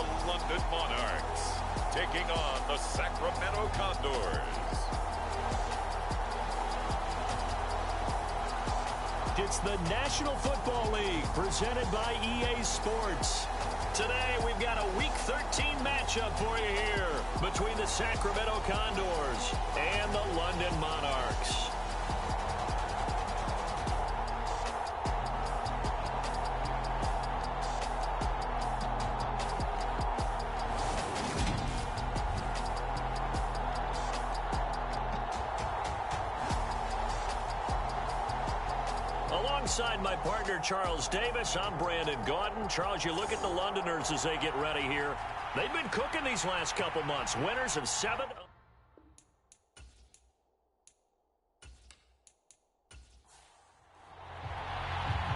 the London Monarchs, taking on the Sacramento Condors. It's the National Football League presented by EA Sports. Today we've got a Week 13 matchup for you here between the Sacramento Condors and the London Monarchs. Alongside my partner, Charles Davis, I'm Brandon Gaudin. Charles, you look at the Londoners as they get ready here. They've been cooking these last couple months. Winners of 7.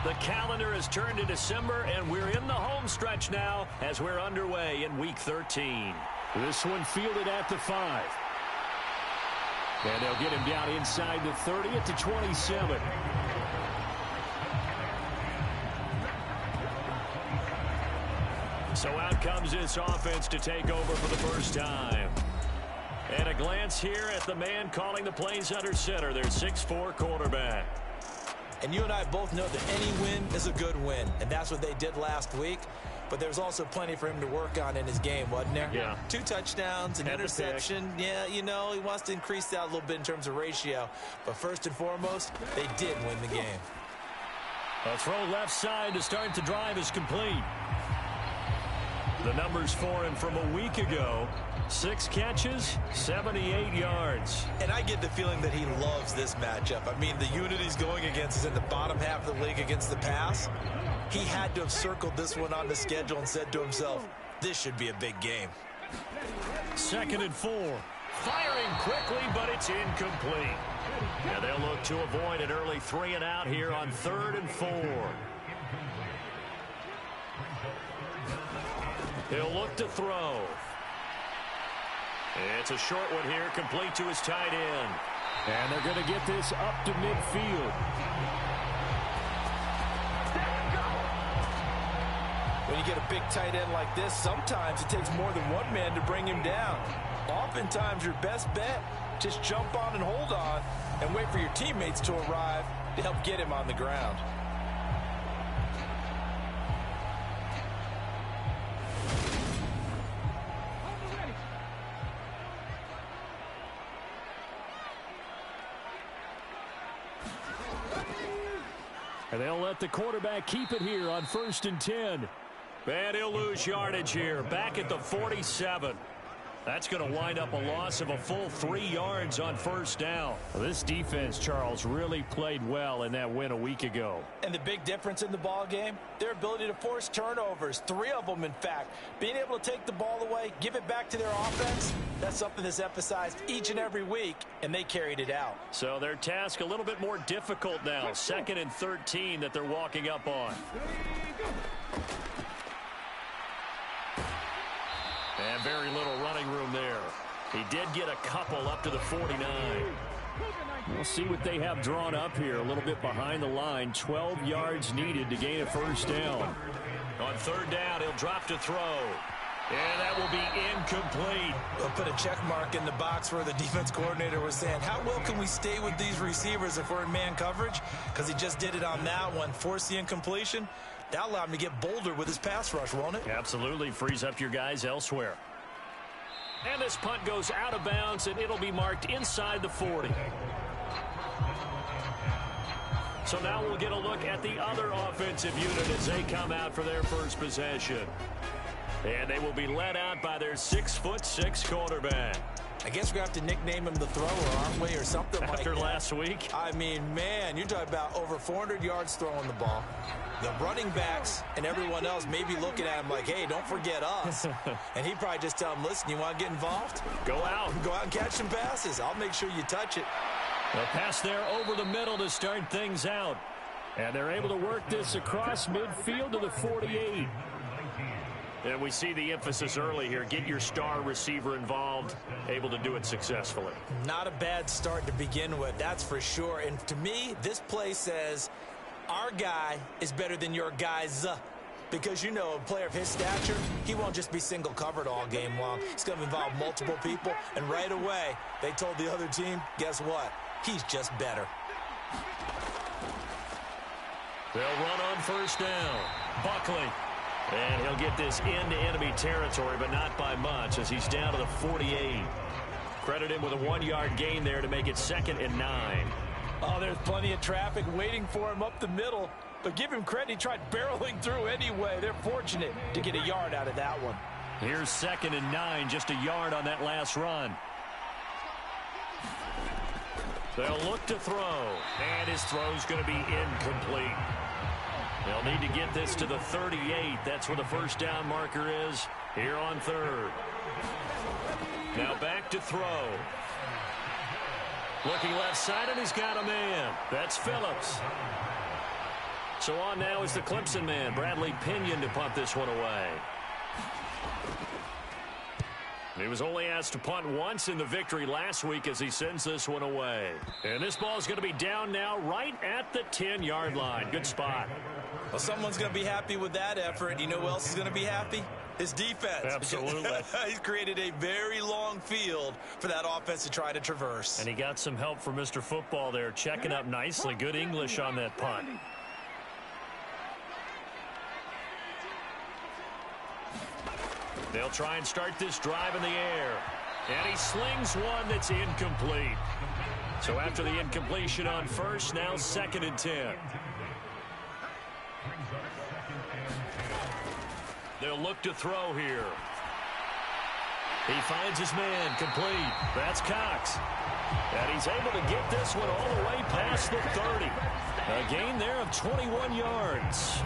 The calendar has turned to December, and we're in the home stretch now as we're underway in Week 13. This one fielded at the 5. And they'll get him down inside the 30 at the 27. So out comes this offense to take over for the first time. And a glance here at the man calling the plays under center, their 6'4" quarterback. And you and I both know that any win is a good win, and that's what they did last week. But there's also plenty for him to work on in his game, wasn't there? Yeah. 2 touchdowns, an interception. Yeah, you know, he wants to increase that a little bit in terms of ratio. But first and foremost, they did win the game. A throw left side to start the drive is complete. The numbers for him from a week ago: 6 catches, 78 yards. And I get the feeling that he loves this matchup. I mean, the unit he's going against is in the bottom half of the league against the pass. He had to have circled this one on the schedule and said to himself, this should be a big game. 2nd and 4. Firing quickly, but it's incomplete. And they'll look to avoid an early 3 and out here on 3rd and 4. He'll look to throw. It's a short one here, complete to his tight end. And they're going to get this up to midfield. When you get a big tight end like this, sometimes it takes more than one man to bring him down. Oftentimes, your best bet, just jump on and hold on and wait for your teammates to arrive to help get him on the ground. And they'll let the quarterback keep it here on 1st and 10. And he'll lose yardage here, back at the 47. That's going to wind up a loss of a full 3 yards on 1st down. Well, this defense, Charles, really played well in that win a week ago. And the big difference in the ball game, their ability to force turnovers, 3 of them in fact. Being able to take the ball away, give it back to their offense, that's something that's emphasized each and every week, and they carried it out. So their task a little bit more difficult now. 2nd and 13 that they're walking up on. And very little running room there. He did get a couple up to the 49. We'll see what they have drawn up here. A little bit behind the line. 12 yards needed to gain a 1st down. On 3rd down, he'll drop to throw. And that will be incomplete. We'll put a check mark in the box where the defense coordinator was saying, how well can we stay with these receivers if we're in man coverage? Because he just did it on that one. Force the incompletion. That allowed him to get bolder with his pass rush, won't it? Absolutely. Frees up your guys elsewhere. And this punt goes out of bounds, and it'll be marked inside the 40. So now we'll get a look at the other offensive unit as they come out for their first possession. And they will be led out by their 6'6" quarterback. I guess we're going to have to nickname him the thrower, aren't we, or something like that. After last week? I mean, man, you're talking about over 400 yards throwing the ball. The running backs and everyone else may be looking at him like, hey, don't forget us. And he'd probably just tell him, listen, you want to get involved? Go out. Go out and catch some passes. I'll make sure you touch it. A pass there over the middle to start things out. And they're able to work this across midfield to the 48. And we see the emphasis early here. Get your star receiver involved, able to do it successfully. Not a bad start to begin with, that's for sure. And to me, this play says, our guy is better than your guys. Because, you know, a player of his stature, he won't just be single covered all game long. It's going to involve multiple people, and right away, they told the other team, guess what? He's just better. They'll run on first down. Buckley. And he'll get this into enemy territory, but not by much as he's down to the 48. Credit him with a 1-yard gain there to make it 2nd and 9. Oh, there's plenty of traffic waiting for him up the middle. But give him credit, he tried barreling through anyway. They're fortunate to get a yard out of that one. Here's 2nd and 9, just a yard on that last run. They'll look to throw, and his throw's going to be incomplete. They'll need to get this to the 38. That's where the first down marker is here on 3rd. Now back to throw. Looking left side, and he's got a man. That's Phillips. So on now is the Clemson man, Bradley Pinion, to punt this one away. He was only asked to punt once in the victory last week as he sends this one away. And this ball is going to be down now right at the 10-yard line. Good spot. Well, someone's going to be happy with that effort. You know who else is going to be happy? His defense. Absolutely. He's created a very long field for that offense to try to traverse. And he got some help from Mr. Football there, checking up nicely. Good English on that punt. They'll try and start this drive in the air. And he slings one that's incomplete. So after the incompletion on first, now 2nd and 10. They'll look to throw here. He finds his man, complete. That's Cox. And he's able to get this one all the way past the 30. A gain there of 21 yards.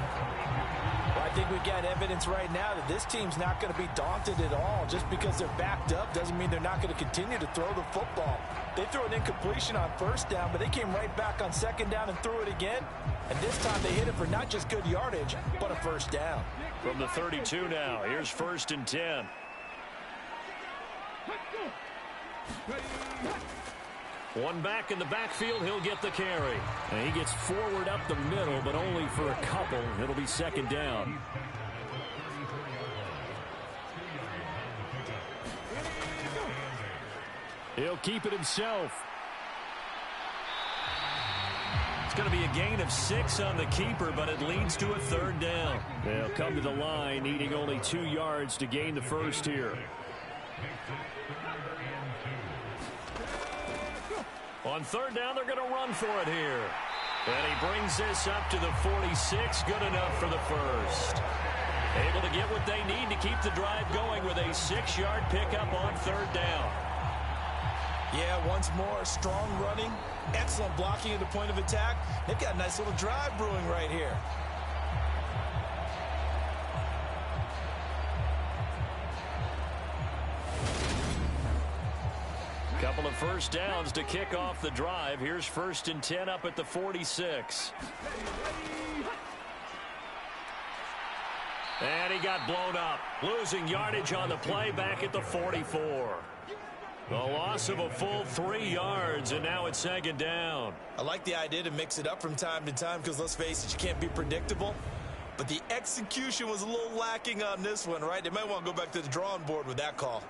Well, I think we've got evidence right now that this team's not going to be daunted at all. Just because they're backed up doesn't mean they're not going to continue to throw the football. They threw an incompletion on first down, but they came right back on 2nd down and threw it again. And this time they hit it for not just good yardage, but a first down. From the 32 now, here's 1st and 10. One back in the backfield, he'll get the carry. And he gets forward up the middle, but only for a couple. It'll be 2nd down. He'll keep it himself. It's going to be a gain of 6 on the keeper, but it leads to a 3rd down. They'll come to the line, needing only 2 yards to gain the first here. On 3rd down, they're going to run for it here. And he brings this up to the 46. Good enough for the first. Able to get what they need to keep the drive going with a 6-yard pickup on 3rd down. Yeah, once more, strong running, excellent blocking at the point of attack. They've got a nice little drive brewing right here. Couple of first downs to kick off the drive. Here's 1st and 10 up at the 46. And he got blown up. Losing yardage on the play back at the 44. The loss of a full 3 yards, and now it's 2nd down. I like the idea to mix it up from time to time because, let's face it, you can't be predictable. But the execution was a little lacking on this one, right? They might want to go back to the drawing board with that call.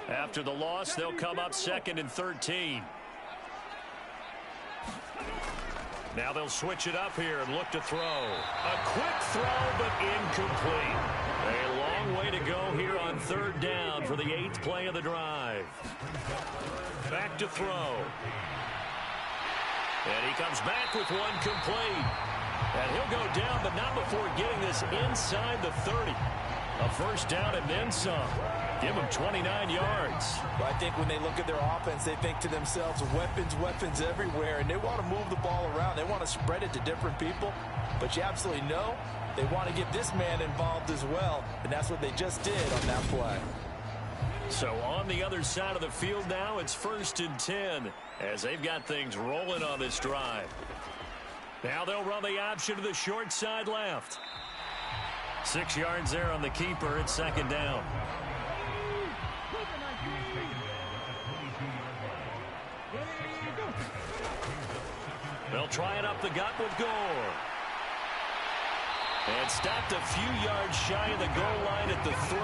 After the loss, they'll come up 2nd and 13. Now they'll switch it up here and look to throw. A quick throw, but incomplete. A long way to go here on 3rd down for the 8th play of the drive. Back to throw. And he comes back with one complete. And he'll go down, but not before getting this inside the 30. A first down and then some. Give them 29 yards. Well, I think when they look at their offense, they think to themselves, weapons everywhere, and they want to move the ball around. They want to spread it to different people. But you absolutely know they want to get this man involved as well, and that's what they just did on that play. So on the other side of the field now, it's 1st and 10 as they've got things rolling on this drive. Now they'll run the option to the short side left. 6 yards there on the keeper. It's 2nd down. They'll try it up the gut with Gore. And stopped a few yards shy of the goal line at the 3.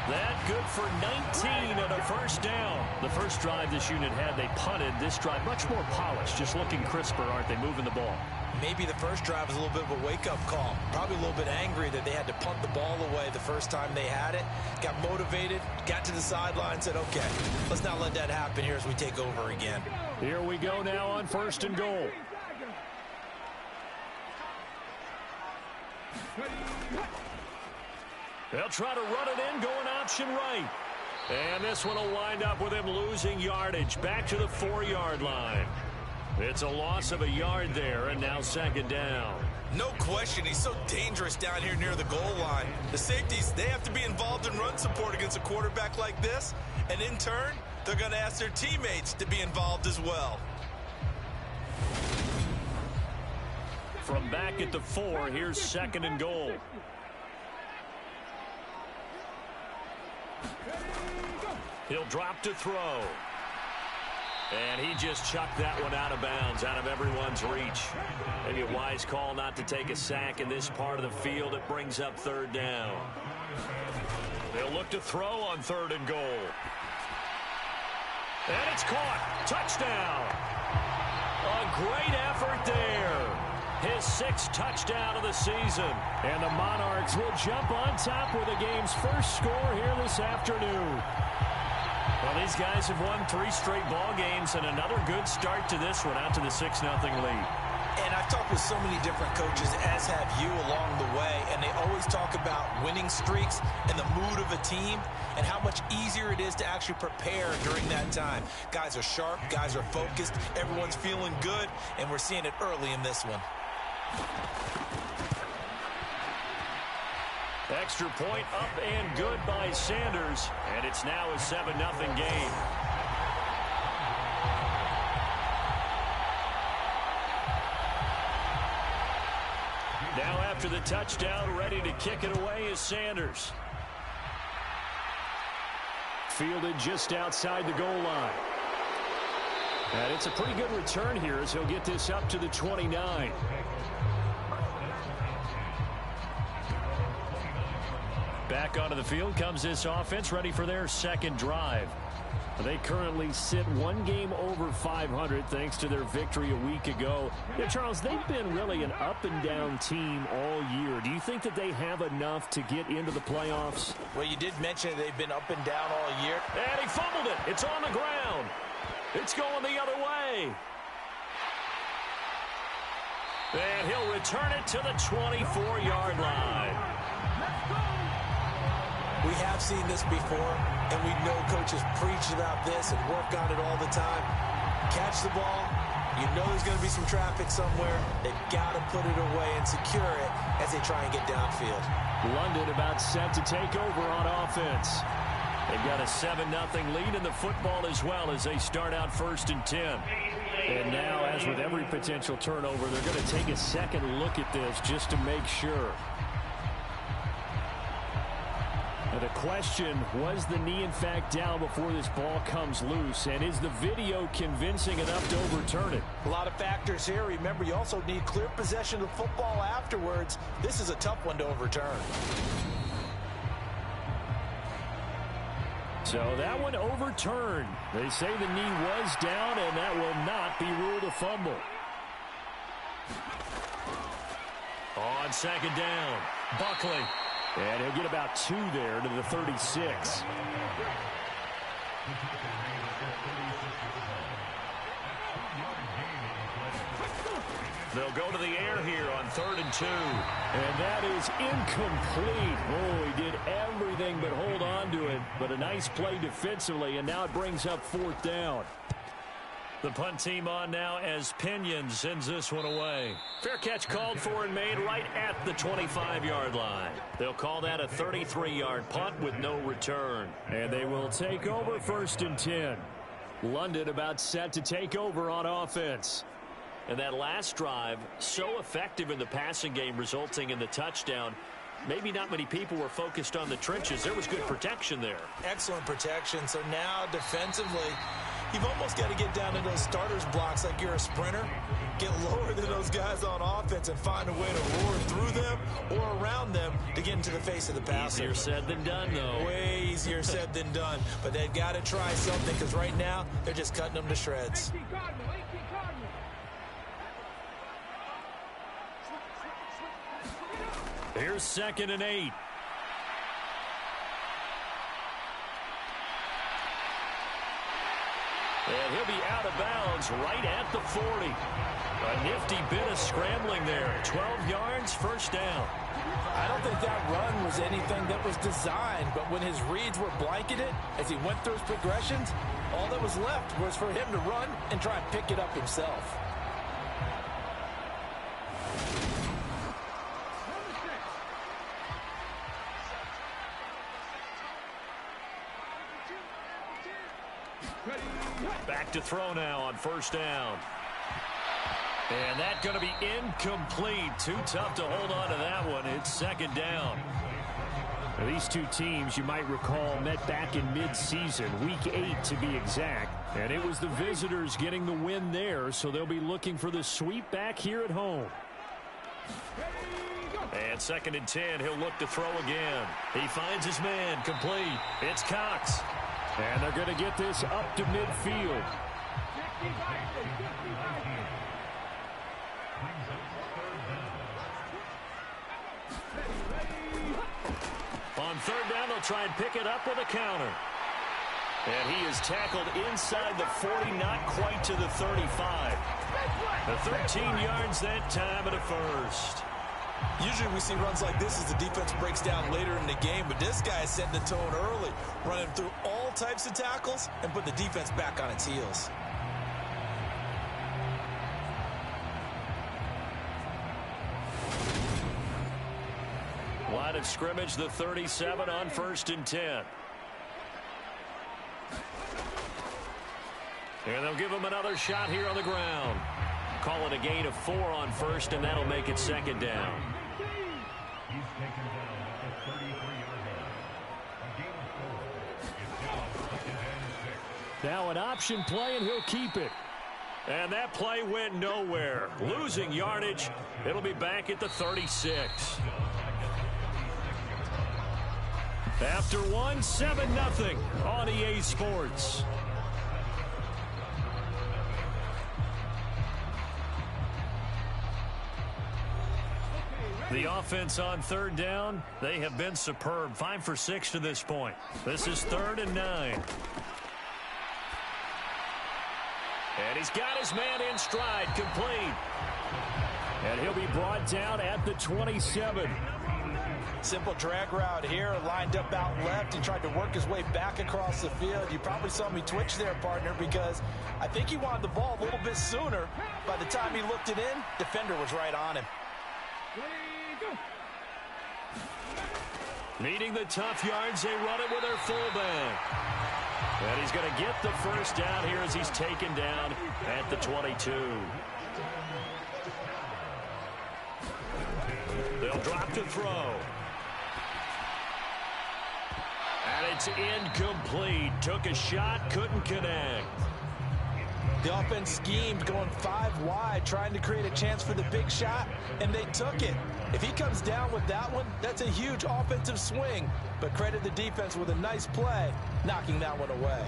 That good for 19 and a first down. The first drive this unit had, they punted. This drive much more polished, just looking crisper, aren't they, moving the ball? Maybe the first drive was a little bit of a wake-up call. Probably a little bit angry that they had to punt the ball away the first time they had it. Got motivated, got to the sideline, said, okay, let's not let that happen here as we take over again. Here we go now on 1st and goal. They'll try to run it in, going option right. And this one will wind up with him losing yardage back to the 4-yard line. It's a loss of a yard there, and now 2nd down. No question, he's so dangerous down here near the goal line. The safeties, they have to be involved in run support against a quarterback like this. And in turn, they're going to ask their teammates to be involved as well. From back at the 4, here's 2nd and goal. He'll drop to throw. And he just chucked that one out of bounds, out of everyone's reach. Maybe a wise call not to take a sack in this part of the field. It brings up 3rd down. They'll look to throw on 3rd and goal. And it's caught. Touchdown. A great effort there. His 6th touchdown of the season. And the Monarchs will jump on top with the game's first score here this afternoon. Well, these guys have won 3 straight ball games and another good start to this one, out to the 6-0 lead. And I've talked with so many different coaches, as have you, along the way, and they always talk about winning streaks and the mood of a team and how much easier it is to actually prepare during that time. Guys are sharp, guys are focused, everyone's feeling good, and we're seeing it early in this one. Extra point up and good by Sanders, and it's now a 7-0 game. Now after the touchdown, ready to kick it away is Sanders. Fielded just outside the goal line. And it's a pretty good return here as he'll get this up to the 29. Back onto the field comes this offense, ready for their 2nd drive. They currently sit 1 game over 500 thanks to their victory a week ago. Yeah, Charles, they've been really an up-and-down team all year. Do you think that they have enough to get into the playoffs? Well, you did mention they've been up and down all year. And he fumbled it. It's on the ground. It's going the other way. And he'll return it to the 24-yard line. We have seen this before, and we know coaches preach about this and work on it all the time. Catch the ball. You know there's going to be some traffic somewhere. They've got to put it away and secure it as they try and get downfield. London about set to take over on offense. They've got a 7-0 lead in the football as well as they start out 1st and 10. And now, as with every potential turnover, they're going to take a second look at this just to make sure. Now the question, was the knee in fact down before this ball comes loose? And is the video convincing enough to overturn it? A lot of factors here. Remember, you also need clear possession of football afterwards. This is a tough one to overturn. So that one overturned. They say the knee was down, and that will not be ruled a fumble. On 2nd down, Buckley. And he'll get about 2 there to the 36. They'll go to the air here on 3rd and 2. And that is incomplete. Oh, he did everything but hold on to it. But a nice play defensively, and now it brings up 4th down. The punt team on now as Pinion sends this one away. Fair catch called for and made right at the 25-yard line. They'll call that a 33-yard punt with no return. And they will take over 1st and 10. London about set to take over on offense. And that last drive, so effective in the passing game, resulting in the touchdown. Maybe not many people were focused on the trenches. There was good protection there. Excellent protection. So now defensively, You've almost got to get down to those starters blocks like you're a sprinter. Get lower than those guys on offense and find a way to roar through them or around them to get into the face of the passer. Easier said than done, though. Way easier said than done. But they've got to try something because right now they're just cutting them to shreds. Here's 2nd and 8. And he'll be out of bounds right at the 40. A nifty bit of scrambling there. 12 yards, first down. I don't think that run was anything that was designed, but when his reads were blanketed as he went through his progressions, all that was left was for him to run and try and pick it up himself. Back to throw now on first down. And that's going to be incomplete. Too tough to hold on to that one. It's 2nd down. Now, these two teams, you might recall, met back in mid-season, week 8 to be exact. And it was the visitors getting the win there, so they'll be looking for the sweep back here at home. And 2nd and 10, he'll look to throw again. He finds his man, complete. It's Cox. And they're going to get this up to midfield. On 3rd down, they'll try and pick it up with a counter. And he is tackled inside the 40, not quite to the 35. The 13 yards that time and a first. Usually we see runs like this as the defense breaks down later in the game, but this guy is setting the tone early, running through all types of tackles and put the defense back on its heels. Line of scrimmage, the 37 on 1st and 10. And they'll give him another shot here on the ground. Call it a gain of 4 on 1st, and that'll make it 2nd down. Now an option play, and he'll keep it. And that play went nowhere. Losing yardage. It'll be back at the 36. After one, 7-0 on EA Sports. The offense on 3rd down, they have been superb. 5 for 6 to this point. This is 3rd and 9. And he's got his man in stride, complete. And he'll be brought down at the 27. Simple drag route here, lined up out left and tried to work his way back across the field. You probably saw me twitch there, partner, because I think he wanted the ball a little bit sooner. By the time he looked it in, defender was right on him. Needing the tough yards, they run it with their fullback. And he's going to get the first down here as he's taken down at the 22. They'll drop to throw. And it's incomplete. Took a shot, couldn't connect. The offense schemed, going 5 wide, trying to create a chance for the big shot, and they took it. If he comes down with that one, that's a huge offensive swing. But credit the defense with a nice play, knocking that one away.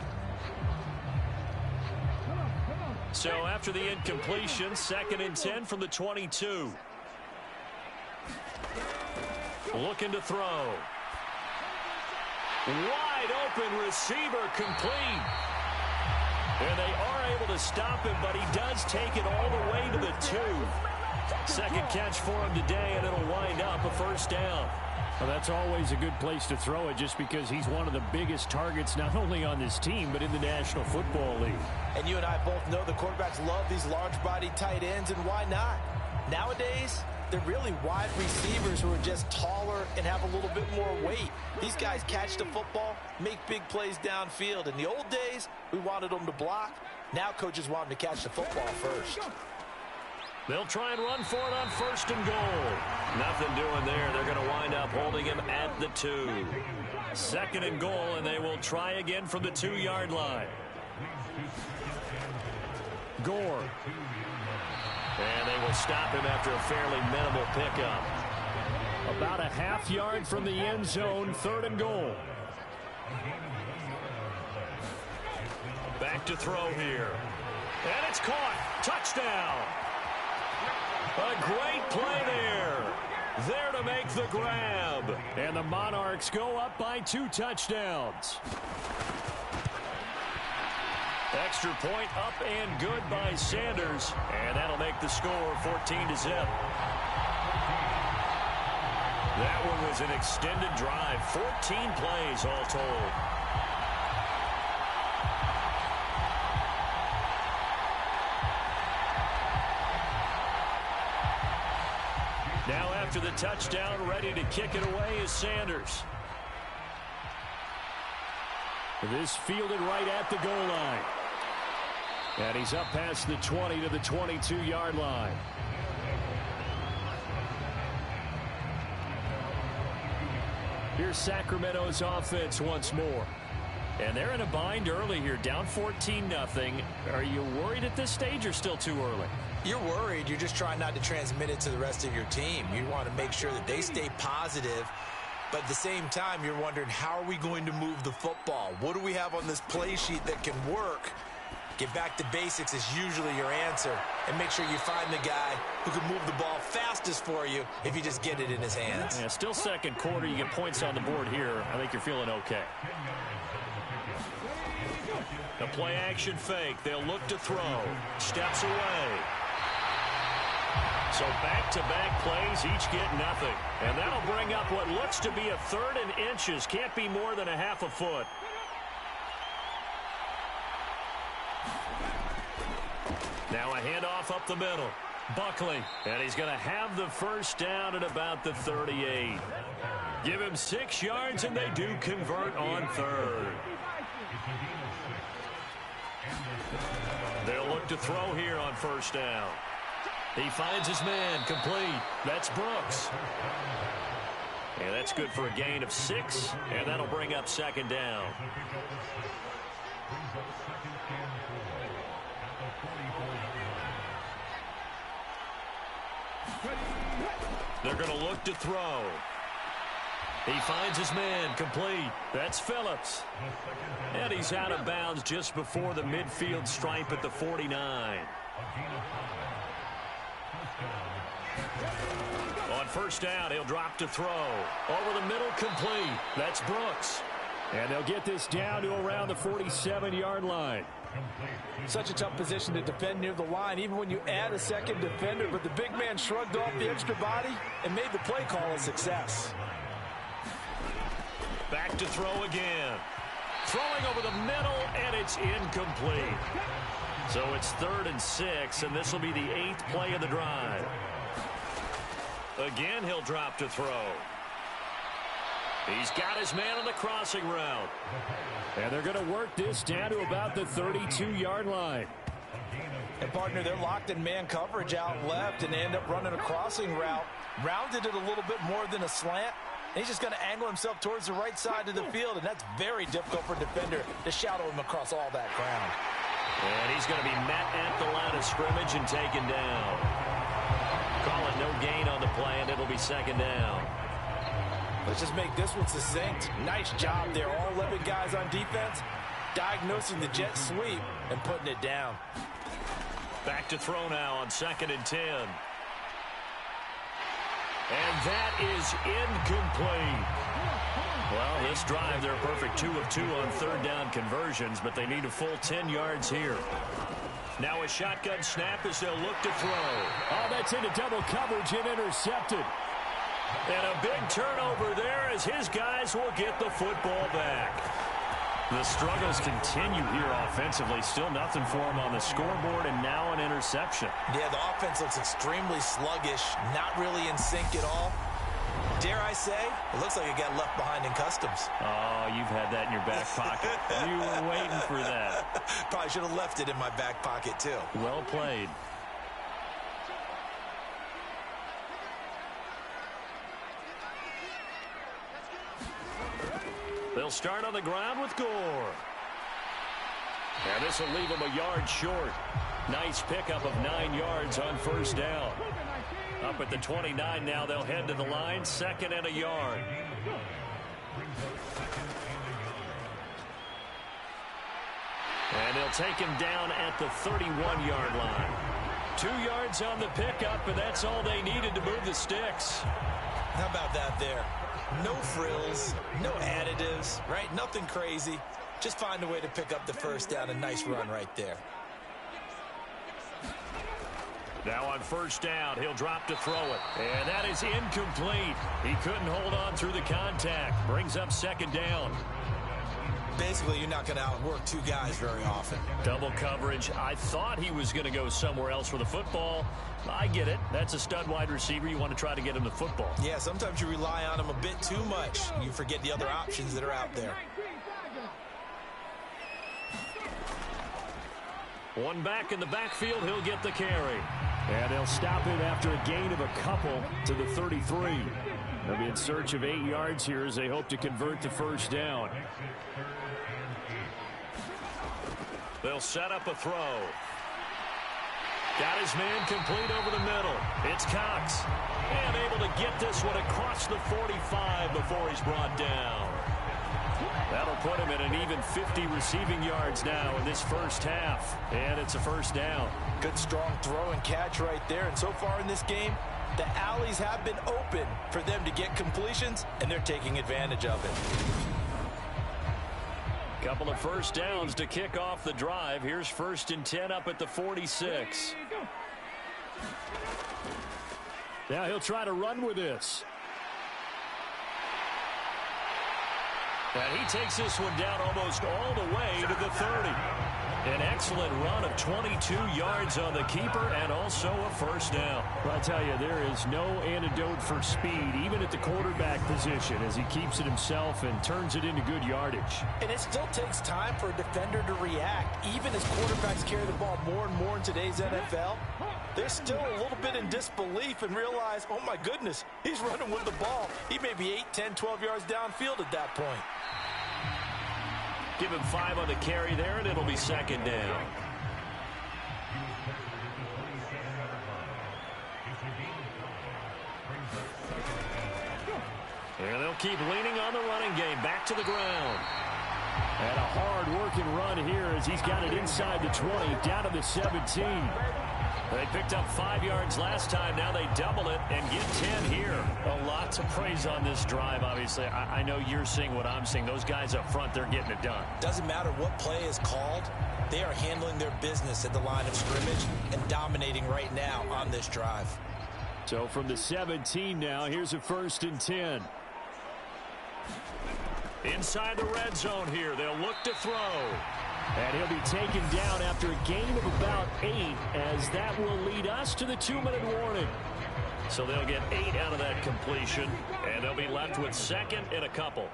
So after the incompletion, 2nd and 10 from the 22. Looking to throw. Wide open receiver, complete. And they are able to stop him, but he does take it all the way to the 2. Second catch for him today, and it'll wind up a first down. Well, that's always a good place to throw it, just because he's one of the biggest targets not only on this team but in the National Football League. And you and I both know the quarterbacks love these large-bodied tight ends, and why not? Nowadays, they're really wide receivers who are just taller and have a little bit more weight. These guys catch the football, make big plays downfield. In the old days, we wanted them to block. Now coaches want them to catch the football first. They'll try and run for it on 1st and goal. Nothing doing there. They're going to wind up holding him at the 2. 2nd and goal, and they will try again from the 2-yard line. Gore. And they will stop him after a fairly minimal pickup. About a half yard from the end zone, 3rd and goal. Back to throw here. And it's caught. Touchdown. A great play there. There to make the grab. And the Monarchs go up by 2 touchdowns. Extra point up and good by Sanders. And that'll make the score 14-0. That one was an extended drive. 14 plays all told. Now after the touchdown, ready to kick it away is Sanders. This fielded right at the goal line. And he's up past the 20 to the 22-yard line. Here's Sacramento's offense once more. And they're in a bind early here, down 14-0. Are you worried at this stage or still too early? You're worried. You're just trying not to transmit it to the rest of your team. You want to make sure that they stay positive. But at the same time, you're wondering, how are we going to move the football? What do we have on this play sheet that can work? Get back to basics is usually your answer. And make sure you find the guy who can move the ball fastest for you if you just get it in his hands. Yeah, still second quarter. You get points on the board here. I think you're feeling okay. The play action fake. They'll look to throw. Steps away. So back-to-back plays, each get nothing. And that'll bring up what looks to be a 3rd and inches. Can't be more than a half a foot. Now a handoff up the middle. Buckley. And he's going to have the first down at about the 38. Give him 6 yards, and they do convert on 3rd. They'll look to throw here on 1st down. He finds his man, complete. That's Brooks. And that's good for a gain of 6, and that'll bring up 2nd down. They're going to look to throw. He finds his man, complete. That's Phillips. And he's out of bounds just before the midfield stripe at the 49. On 1st down, he'll drop to throw. Over the middle, complete. That's Brooks. And they'll get this down to around the 47-yard line. Such a tough position to defend near the line, even when you add a second defender. But the big man shrugged off the extra body and made the play call a success. Back to throw again. Throwing over the middle, and it's incomplete. So it's 3rd and 6, and this will be the 8th play of the drive. Again, he'll drop to throw. He's got his man on the crossing route. And they're going to work this down to about the 32-yard line. And, partner, they're locked in man coverage out left, and they end up running a crossing route. Rounded it a little bit more than a slant. And he's just going to angle himself towards the right side of the field, and that's very difficult for a defender to shadow him across all that ground. And he's going to be met at the line of scrimmage and taken down. Call it no gain on the play, and it'll be 2nd down. Let's just make this one succinct. Nice job there. All 11 guys on defense diagnosing the jet sweep and putting it down. Back to throw now on 2nd and 10. And that is incomplete. Well, this drive, they're a perfect 2 of 2 on 3rd down conversions, but they need a full 10 yards here. Now a shotgun snap as they'll look to throw. Oh, that's into double coverage and intercepted. And a big turnover there as his guys will get the football back. The struggles continue here offensively. Still nothing for him on the scoreboard, and now an interception. Yeah, the offense looks extremely sluggish, not really in sync at all. Dare I say, it looks like it got left behind in customs. Oh, you've had that in your back pocket. You were waiting for that. Probably should have left it in my back pocket, too. Well played. They'll start on the ground with Gore. And this will leave him a yard short. Nice pickup of 9 yards on first down. Up at the 29 now, they'll head to the line, 2nd and a yard. And they'll take him down at the 31-yard line. 2 yards on the pickup, and that's all they needed to move the sticks. How about that there? No frills, no additives, right? Nothing crazy. Just find a way to pick up the first down. A nice run right there. Now on first down, he'll drop to throw it. And that is incomplete. He couldn't hold on through the contact. Brings up 2nd down. Basically, you're not going to outwork 2 guys very often. Double coverage. I thought he was going to go somewhere else for the football. I get it. That's a stud wide receiver. You want to try to get him the football. Yeah, sometimes you rely on him a bit too much. You forget the other options that are out there. One back in the backfield. He'll get the carry. And they'll stop him after a gain of a couple to the 33. They'll be in search of 8 yards here as they hope to convert the first down. They'll set up a throw. Got his man complete over the middle. It's Cox. And able to get this one across the 45 before he's brought down. That'll put him at an even 50 receiving yards now in this first half. And it's a first down. Good strong throw and catch right there. And so far in this game, the alleys have been open for them to get completions, and they're taking advantage of it. Couple of first downs to kick off the drive. Here's 1st and 10 up at the 46. Now he'll try to run with this. And he takes this one down almost all the way to the 30. An excellent run of 22 yards on the keeper and also a first down. Well, I tell you, there is no antidote for speed, even at the quarterback position, as he keeps it himself and turns it into good yardage. And it still takes time for a defender to react. Even as quarterbacks carry the ball more and more in today's NFL, they're still a little bit in disbelief and realize, oh my goodness, he's running with the ball. He may be 8, 10, 12 yards downfield at that point. Give him 5 on the carry there, and it'll be 2nd down. And they'll keep leaning on the running game. Back to the ground. And a hard-working run here as he's got it inside the 20, down to the 17. They picked up 5 yards last time. Now they double it and get 10 here. A lot to praise on this drive, obviously. I know you're seeing what I'm seeing. Those guys up front, they're getting it done. Doesn't matter what play is called. They are handling their business at the line of scrimmage and dominating right now on this drive. So from the 17 now, here's a 1st and 10. Inside the red zone here. They'll look to throw. And he'll be taken down after a gain of about 8, as that will lead us to the 2-minute warning. So they'll get 8 out of that completion, and they'll be left with 2nd and a couple.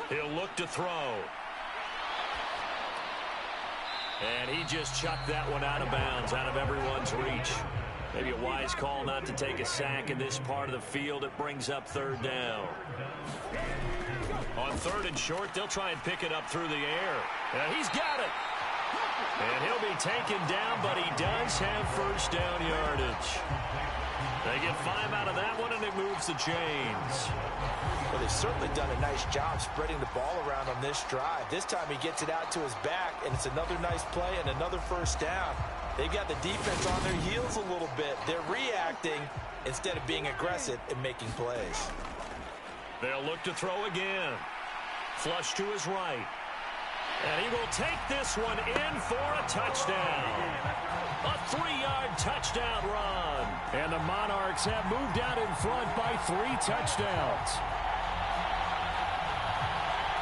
He'll look to throw. And he just chucked that one out of bounds, out of everyone's reach. Maybe a wise call not to take a sack in this part of the field. It brings up 3rd down. On 3rd and short, they'll try and pick it up through the air. And he's got it. And he'll be taken down, but he does have first down yardage. They get 5 out of that one, and it moves the chains. Well, they've certainly done a nice job spreading the ball around on this drive. This time he gets it out to his back, and it's another nice play and another first down. They've got the defense on their heels a little bit. They're reacting instead of being aggressive and making plays. They'll look to throw again. Flush to his right. And he will take this one in for a touchdown. A 3-yard touchdown run. And the Monarchs have moved out in front by 3 touchdowns.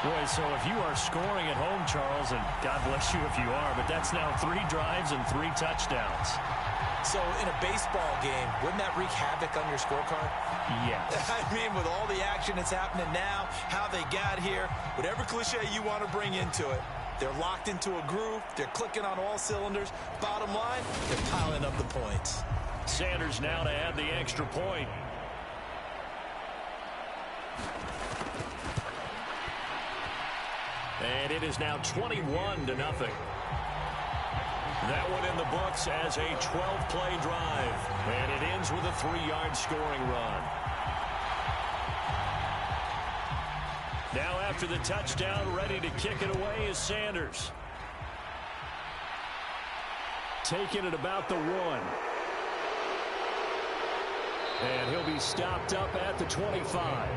Boy, so if you are scoring at home, Charles, and God bless you if you are, but that's now 3 drives and 3 touchdowns. So in a baseball game, wouldn't that wreak havoc on your scorecard? Yes. I mean, with all the action that's happening now, how they got here, whatever cliche you want to bring into it, they're locked into a groove. They're clicking on all cylinders. Bottom line, they're piling up the points. Sanders now to add the extra point. And it is now 21-0. That one in the books as a 12-play drive. And it ends with a 3-yard scoring run. Now after the touchdown, ready to kick it away is Sanders. Taking it about the 1. And he'll be stopped up at the 25.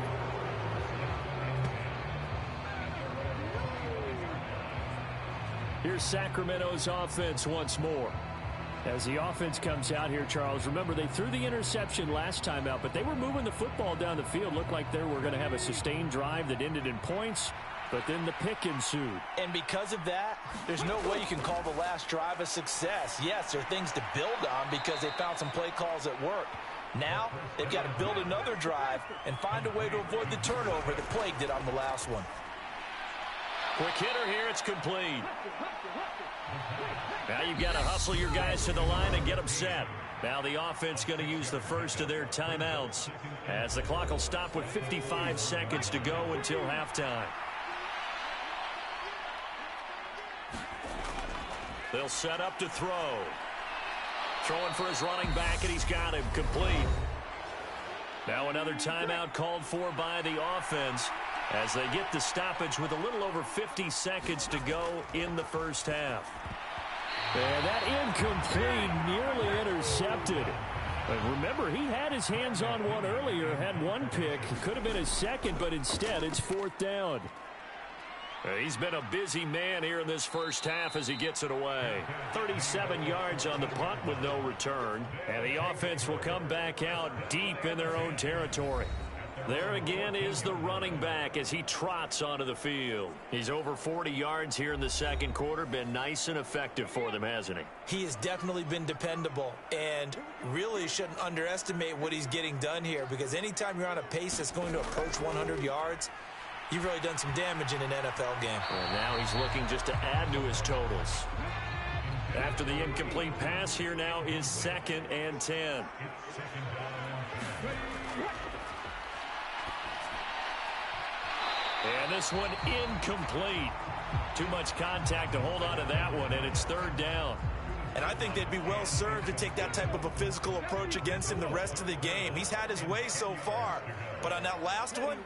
Here's Sacramento's offense once more. As the offense comes out here, Charles, remember they threw the interception last time out, but they were moving the football down the field. Looked like they were going to have a sustained drive that ended in points, but then the pick ensued. And because of that, there's no way you can call the last drive a success. Yes, there are things to build on because they found some play calls that work. Now, they've got to build another drive and find a way to avoid the turnover that plagued it on the last one. Quick hitter here, it's complete. Now you've got to hustle your guys to the line and get them set. Now the offense going to use the first of their timeouts as the clock will stop with 55 seconds to go until halftime. They'll set up to throw. Throwing for his running back, and he's got him complete. Now another timeout called for by the offense as they get the stoppage with a little over 50 seconds to go in the first half. And that incomplete, nearly intercepted. But remember, he had his hands on one earlier, had one pick. Could have been his second, but instead it's 4th down. He's been a busy man here in this first half as he gets it away. 37 yards on the punt with no return. And the offense will come back out deep in their own territory. There again is the running back as he trots onto the field. He's over 40 yards here in the second quarter. Been nice and effective for them, hasn't he? He has definitely been dependable and really shouldn't underestimate what he's getting done here because anytime you're on a pace that's going to approach 100 yards, you've really done some damage in an NFL game. And now he's looking just to add to his totals. After the incomplete pass, here now is 2nd and 10. And this one incomplete. Too much contact to hold on to that one, and it's 3rd down. And I think they'd be well served to take that type of a physical approach against him the rest of the game. He's had his way so far, but on that last one,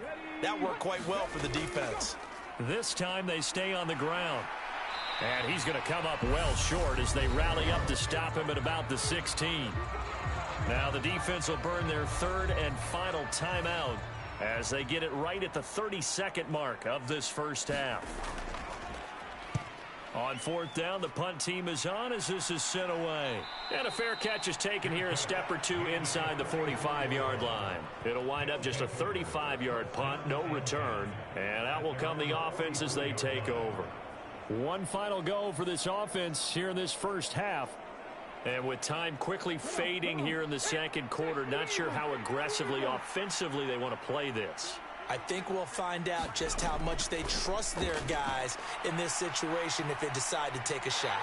that worked quite well for the defense. This time they stay on the ground. And he's going to come up well short as they rally up to stop him at about the 16. Now the defense will burn their 3rd and final timeout as they get it right at the 32nd mark of this first half. On 4th down, the punt team is on as this is sent away. And a fair catch is taken here a step or two inside the 45-yard line. It'll wind up just a 35-yard punt, no return. And out will come the offense as they take over. One final go for this offense here in this first half. And with time quickly fading here in the second quarter, not sure how aggressively, offensively they want to play this. I think we'll find out just how much they trust their guys in this situation if they decide to take a shot.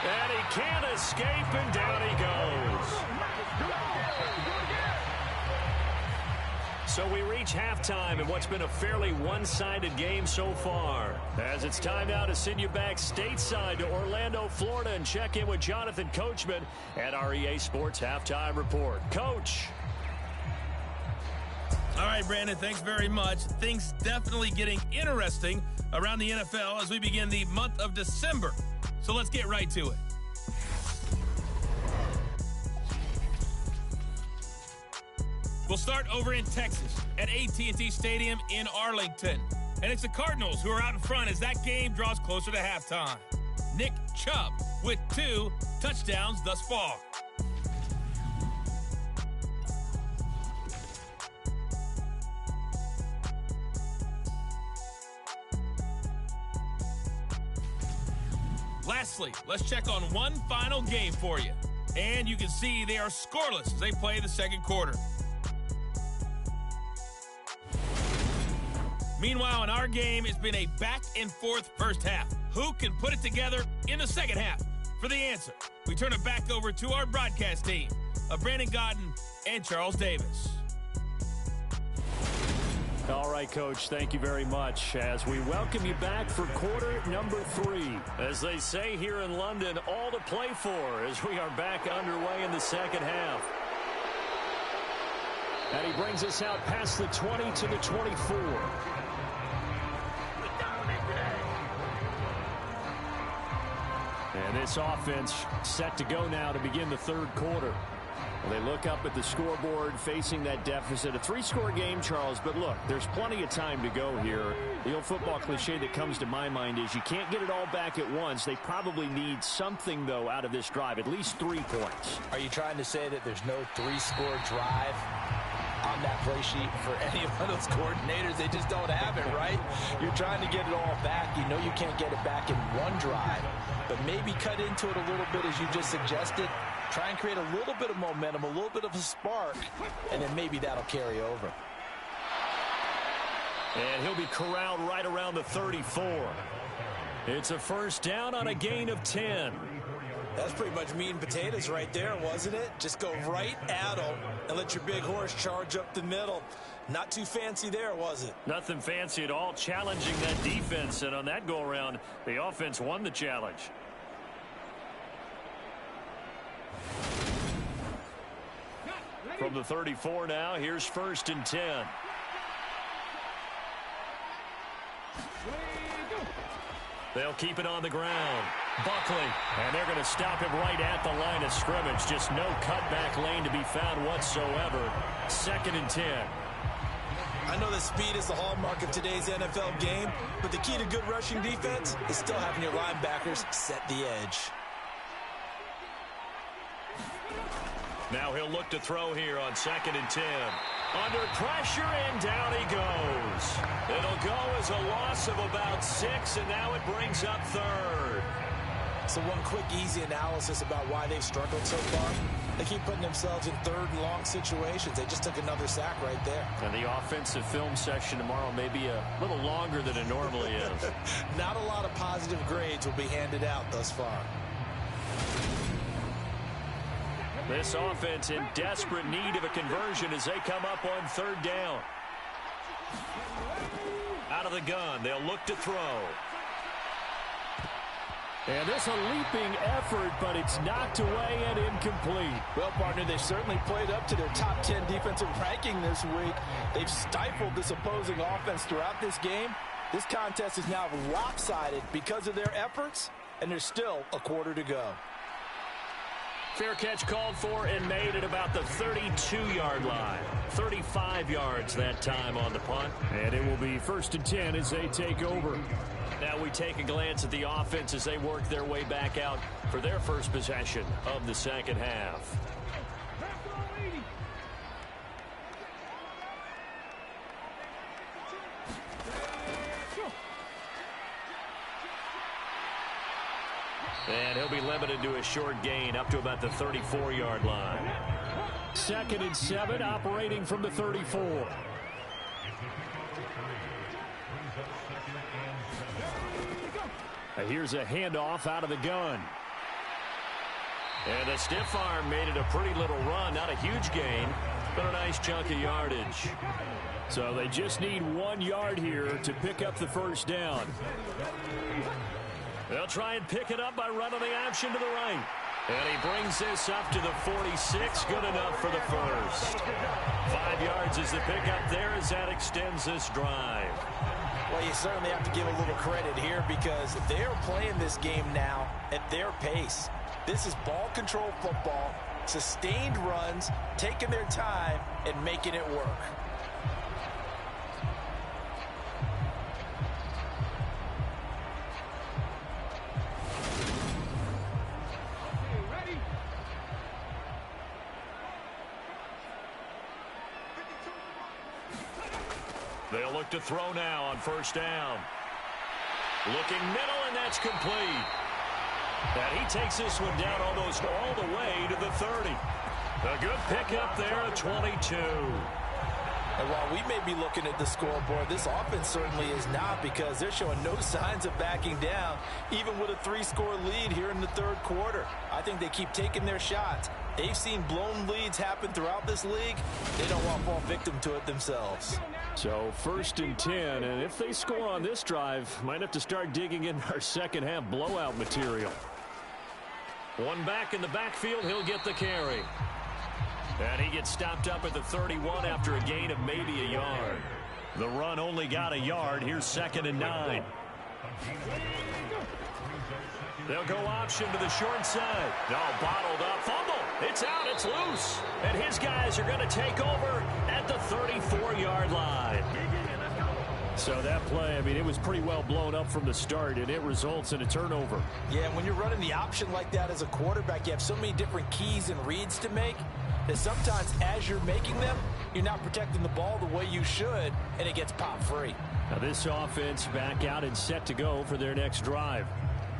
And he can't escape, and down he goes. So we reach halftime in what's been a fairly one-sided game so far. As it's time now to send you back stateside to Orlando, Florida, and check in with Jonathan Coachman at our EA Sports Halftime Report. Coach. All right, Brandon, thanks very much. Things definitely getting interesting around the NFL as we begin the month of December. So let's get right to it. We'll start over in Texas at AT&T Stadium in Arlington. And it's the Cardinals who are out in front as that game draws closer to halftime. Nick Chubb with 2 touchdowns thus far. Lastly, let's check on one final game for you. And you can see they are scoreless as they play the second quarter. Meanwhile, in our game, it's been a back-and-forth first half. Who can put it together in the second half? For the answer, we turn it back over to our broadcast team of Brandon Godden and Charles Davis. All right, Coach, thank you very much as we welcome you back for quarter number 3. As they say here in London, all to play for as we are back underway in the second half. And he brings us out past the 20 to the 24. And this offense set to go now to begin the third quarter. Well, they look up at the scoreboard facing that deficit. A 3-score game, Charles, but look, there's plenty of time to go here. The old football cliche that comes to my mind is you can't get it all back at once. They probably need something, though, out of this drive, at least 3 points. Are you trying to say that there's no 3-score drive on that play sheet for any of those coordinators? They just don't have it, right? You're trying to get it all back. You know you can't get it back in one drive, but maybe cut into it a little bit as you just suggested. Try and create a little bit of momentum, a little bit of a spark, and then maybe that'll carry over. And he'll be corralled right around the 34. It's a first down on a gain of 10. That's pretty much meat and potatoes right there, wasn't it? Just go right at them and let your big horse charge up the middle. Not too fancy there, was it? Nothing fancy at all, challenging that defense. And on that go-around, the offense won the challenge. From the 34 now, here's first and 10. They'll keep it on the ground. Buckley, and they're going to stop him right at the line of scrimmage. Just no cutback lane to be found whatsoever. Second and 10. I know that speed is the hallmark of today's NFL game, but the key to good rushing defense is still having your linebackers set the edge. Now he'll look to throw here on second and 10. Under pressure, and down he goes. It'll go as a loss of about 6, and now it brings up third. So one quick, easy analysis about why they've struggled so far. They keep putting themselves in third and long situations. They just took another sack right there. And the offensive film session tomorrow may be a little longer than it normally is. Not a lot of positive grades will be handed out thus far. This offense in desperate need of a conversion as they come up on third down. Out of the gun, they'll look to throw. And this a leaping effort, but it's knocked away and incomplete. Well, partner, they've certainly played up to their top 10 defensive ranking this week. They've stifled this opposing offense throughout this game. This contest is now lopsided because of their efforts, and there's still a quarter to go. Fair catch called for and made at about the 32-yard line. 35 yards that time on the punt. And it will be first and 10 as they take over. Now we take a glance at the offense as they work their way back out for their first possession of the second half. And he'll be limited to a short gain up to about the 34-yard line. Second and 7, operating from the 34. Here's a handoff out of the gun. And the stiff arm made it a pretty little run. Not a huge gain, but a nice chunk of yardage. So they just need 1 yard here to pick up the first down. They'll try and pick it up by running the option to the right. And he brings this up to the 46. Good enough for the first. 5 yards is the pickup there as that extends this drive. Well, you certainly have to give a little credit here because they're playing this game now at their pace. This is ball control football, sustained runs, taking their time, and making it work. They'll look to throw now on first down. Looking middle, and that's complete. And he takes this one down almost all the way to the 30. A good pickup there at 22. And while we may be looking at the scoreboard, this offense certainly is not, because they're showing no signs of backing down, even with a 3-score lead here in the third quarter. I think they keep taking their shots. They've seen blown leads happen throughout this league. They don't want to fall victim to it themselves. So 1st and 10, and if they score on this drive, might have to start digging in our second half blowout material. One back in the backfield, he'll get the carry. And he gets stopped up at the 31 after a gain of maybe a yard. The run only got a yard. Here's 2nd and 9. They'll go option to the short side. No, bottled up. Fumble. It's out. It's loose. And his guys are going to take over at the 34-yard line. So that play, I mean, it was pretty well blown up from the start, and it results in a turnover. Yeah, when you're running the option like that as a quarterback, you have so many different keys and reads to make that sometimes as you're making them, you're not protecting the ball the way you should, and it gets pop free. Now this offense back out and set to go for their next drive.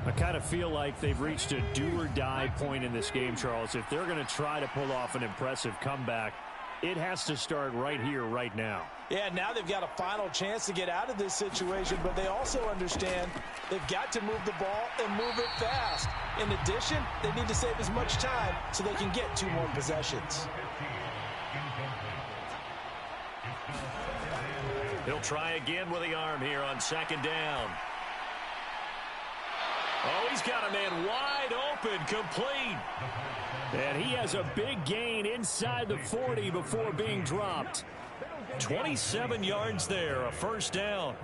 I kind of feel like they've reached a do-or-die point in this game, Charles. If they're going to try to pull off an impressive comeback, it has to start right here, right now. Yeah, now they've got a final chance to get out of this situation, but they also understand they've got to move the ball and move it fast. In addition, they need to save as much time so they can get 2 more possessions. He'll try again with the arm here on 2nd down. Oh, he's got a man wide open, complete. And he has a big gain inside the 40 before being dropped. 27 yards there, a 1st down.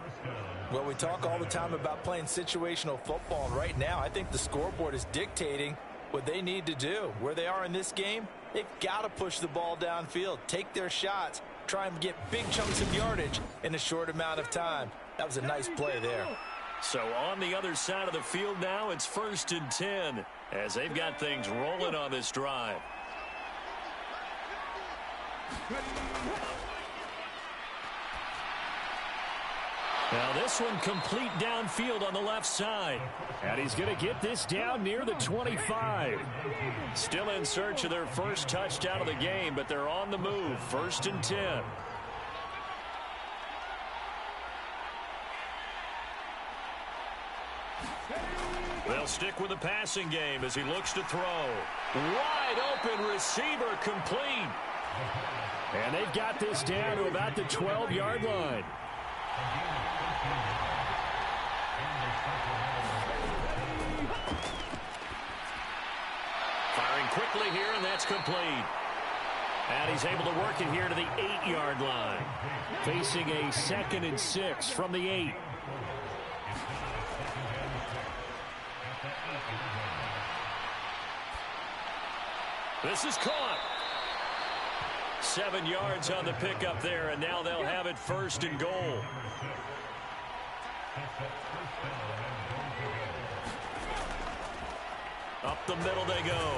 Well, we talk all the time about playing situational football, and right now I think the scoreboard is dictating what they need to do. Where they are in this game, they've got to push the ball downfield, take their shots, try and get big chunks of yardage in a short amount of time. That was a nice play there. So on the other side of the field now, it's 1st and 10 as they've got things rolling on this drive. Now this one complete downfield on the left side. And he's going to get this down near the 25. Still in search of their first touchdown of the game, but they're on the move. 1st and 10. They'll stick with the passing game as he looks to throw. Wide open receiver, complete. And they've got this down to about the 12-yard line. Firing quickly here, and that's complete. And he's able to work it here to the 8-yard line. Facing a 2nd and 6 from the 8. This is caught. 7 yards on the pickup there, and now they'll have it 1st and goal. Up the middle they go.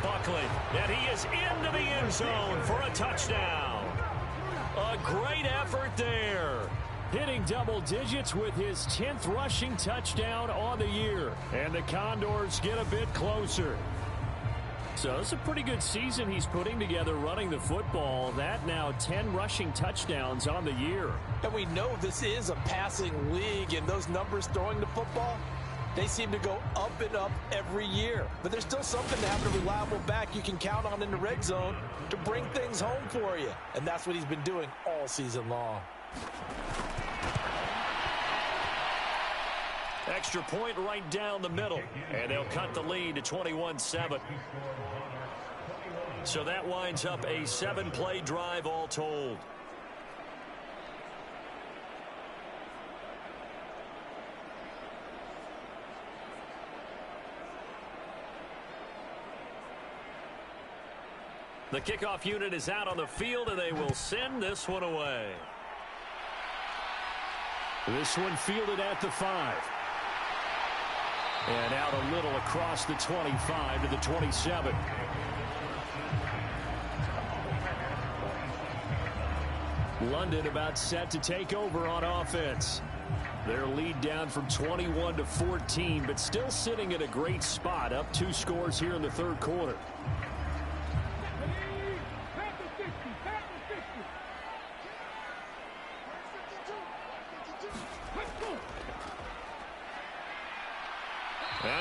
Buckley, and he is into the end zone for a touchdown. A great effort there. Hitting double digits with his 10th rushing touchdown on the year. And the Condors get a bit closer. So it's a pretty good season he's putting together running the football. That now 10 rushing touchdowns on the year. And we know this is a passing league, and those numbers throwing the football, they seem to go up and up every year. But there's still something to have a reliable back you can count on in the red zone to bring things home for you. And that's what he's been doing all season long. Extra point right down the middle. And they'll cut the lead to 21-7. So that winds up a 7-play drive all told. The kickoff unit is out on the field, and they will send this one away. This one fielded at the 5. And out a little across the 25 to the 27. London about set to take over on offense. Their lead down from 21 to 14, but still sitting at a great spot, up 2 scores here in the third quarter.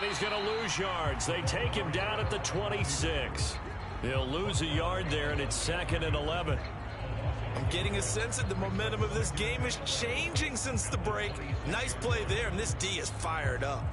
And he's going to lose yards. They take him down at the 26. He'll lose a yard there, and it's 2nd and 11. I'm getting a sense that the momentum of this game is changing since the break. Nice play there, and this D is fired up.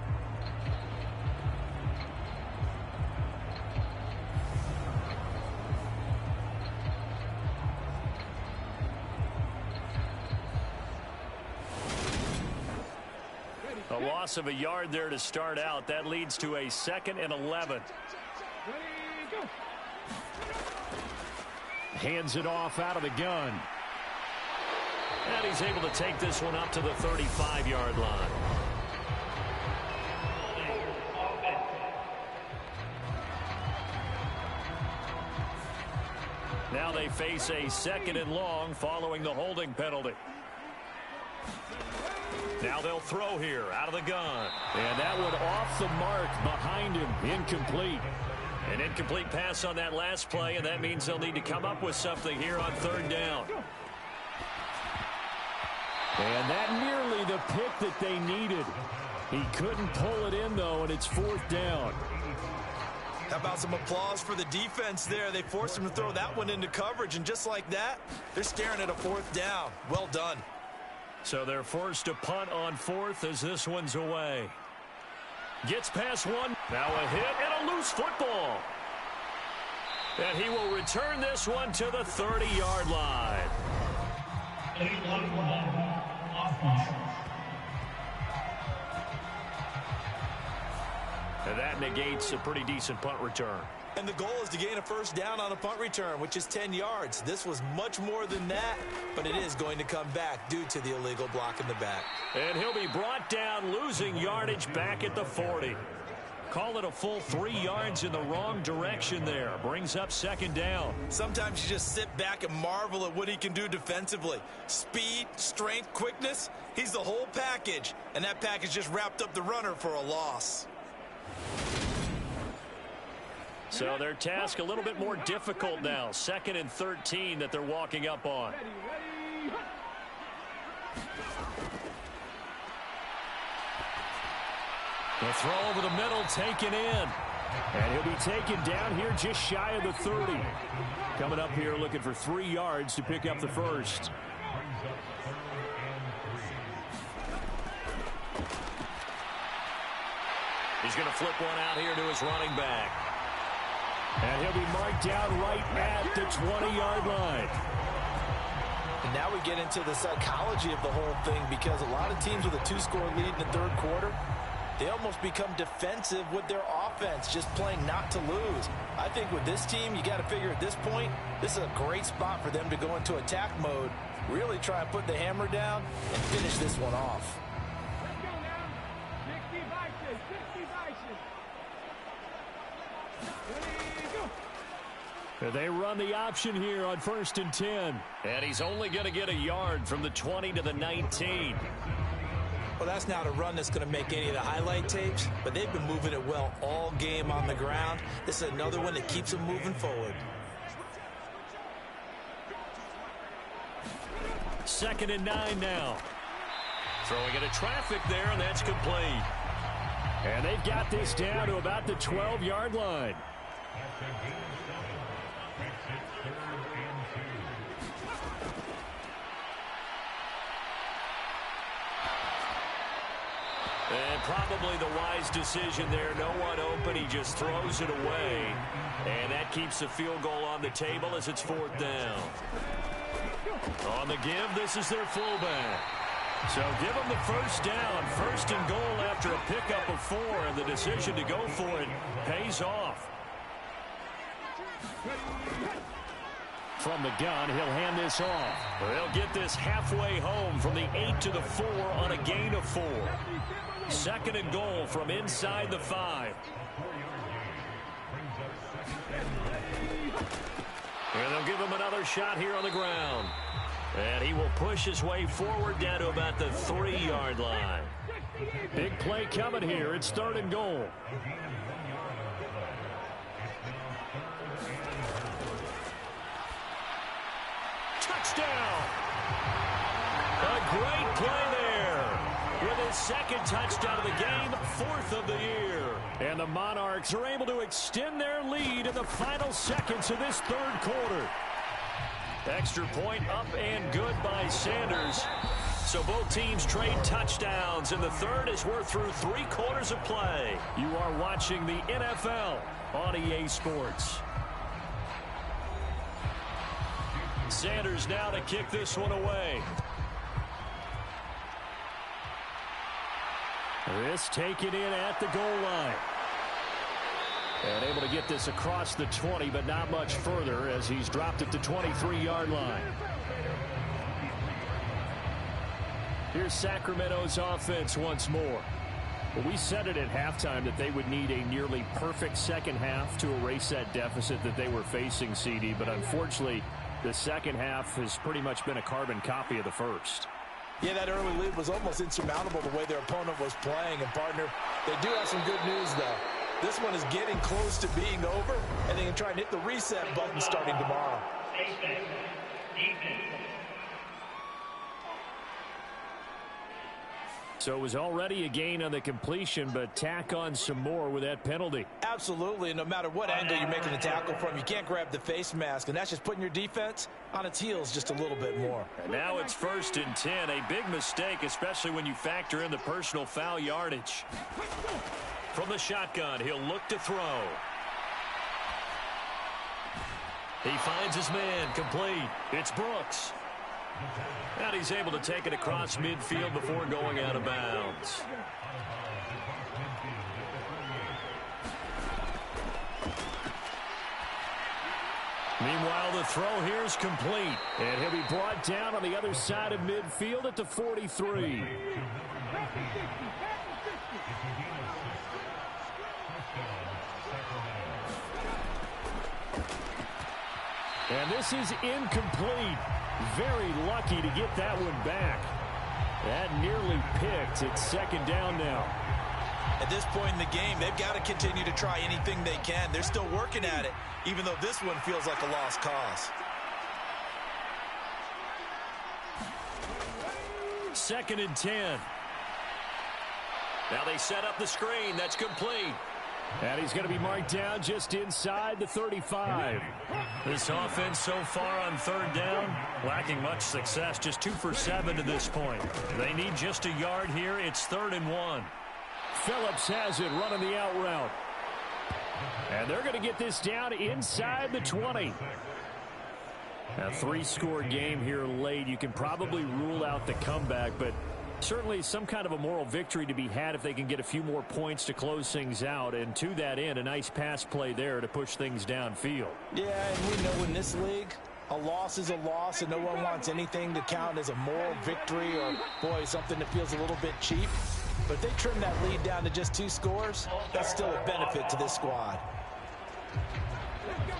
A loss of a yard there to start out. That leads to a 2nd and 11. Hands it off out of the gun. And he's able to take this one up to the 35-yard line. Now they face a 2nd and long following the holding penalty. Now they'll throw here out of the gun. And that one off the mark behind him. Incomplete. An incomplete pass on that last play, and that means they'll need to come up with something here on 3rd down. And that nearly the pick that they needed. He couldn't pull it in, though, and it's 4th down. How about some applause for the defense there? They forced him to throw that one into coverage, and just like that, they're staring at a 4th down. Well done. So they're forced to punt on 4th as this one's away. Gets past one. Now a hit and a loose football. And he will return this one to the 30-yard line. And that negates a pretty decent punt return. And the goal is to gain a 1st down on a punt return, which is 10 yards. This was much more than that, but it is going to come back due to the illegal block in the back. And he'll be brought down, losing yardage back at the 40. Call it a full 3 yards in the wrong direction there. Brings up 2nd down. Sometimes you just sit back and marvel at what he can do defensively. Speed, strength, quickness, he's the whole package. And that package just wrapped up the runner for a loss. So their task a little bit more difficult now. 2nd and 13 that they're walking up on. The throw over the middle taken in. And he'll be taken down here just shy of the 30. Coming up here looking for 3 yards to pick up the 1st. He's going to flip one out here to his running back. And he'll be marked down right at the 20-yard line. And now we get into the psychology of the whole thing, because a lot of teams with a 2-score lead in the 3rd quarter, they almost become defensive with their offense, just playing not to lose. I think with this team, you got to figure at this point, this is a great spot for them to go into attack mode, really try and put the hammer down and finish this one off. They run the option here on 1st and 10. And he's only going to get a yard from the 20 to the 19. Well, that's not a run that's going to make any of the highlight tapes, but they've been moving it well all game on the ground. This is another one that keeps them moving forward. 2nd and 9 now. Throwing into traffic there, and that's complete. And they've got this down to about the 12-yard line. And probably the wise decision there. No one open. He just throws it away. And that keeps the field goal on the table as it's 4th down. On the give, this is their fullback. So give them the 1st down. 1st and goal after a pickup of 4. And the decision to go for it pays off. From the gun, he'll hand this off. They'll get this halfway home from the 8 to the 4 on a gain of 4. 2nd and goal from inside the 5. And they'll give him another shot here on the ground. And he will push his way forward down to about the 3-yard line. Big play coming here. It's 3rd and goal. Touchdown! A great play there. with his second touchdown of the game, 4th of the year. And the Monarchs are able to extend their lead in the final seconds of this 3rd quarter. Extra point up and good by Sanders. So both teams trade touchdowns in the 3rd as we're through 3 quarters of play. You are watching the NFL on EA Sports. Sanders now to kick this one away. This taken in at the goal line. And able to get this across the 20, but not much further as he's dropped it to 23-yard line. Here's Sacramento's offense once more. Well, we said it at halftime that they would need a nearly perfect second half to erase that deficit that they were facing, CD. But unfortunately, the second half has pretty much been a carbon copy of the first. Yeah, that early lead was almost insurmountable the way their opponent was playing. And, partner, they do have some good news, though. This one is getting close to being over, and they can try and hit the reset button starting tomorrow. So it was already a gain on the completion, but tack on some more with that penalty. Absolutely, and no matter what angle you're making the tackle from, you can't grab the face mask, and that's just putting your defense on its heels just a little bit more. And now it's 1st and 10, a big mistake, especially when you factor in the personal foul yardage. From the shotgun, he'll look to throw. He finds his man, complete. It's Brooks. And he's able to take it across midfield before going out of bounds. Meanwhile, the throw here is complete. And he'll be brought down on the other side of midfield at the 43. And this is incomplete. Very lucky to get that one back. That nearly picked. It's 2nd down now. At this point in the game, they've got to continue to try anything they can. They're still working at it, even though this one feels like a lost cause. 2nd and 10. Now they set up the screen. That's complete. And he's going to be marked down just inside the 35. This offense so far on 3rd down, lacking much success. Just 2 for 7 to this point. They need just a yard here. It's 3rd and 1. Phillips has it running the out route. And they're going to get this down inside the 20. A 3-score game here late. You can probably rule out the comeback, but certainly some kind of a moral victory to be had if they can get a few more points to close things out. And to that end, a nice pass play there to push things downfield. Yeah, and we know in this league, a loss is a loss, and no one wants anything to count as a moral victory or, boy, something that feels a little bit cheap. But if they trim that lead down to just 2 scores, that's still a benefit to this squad.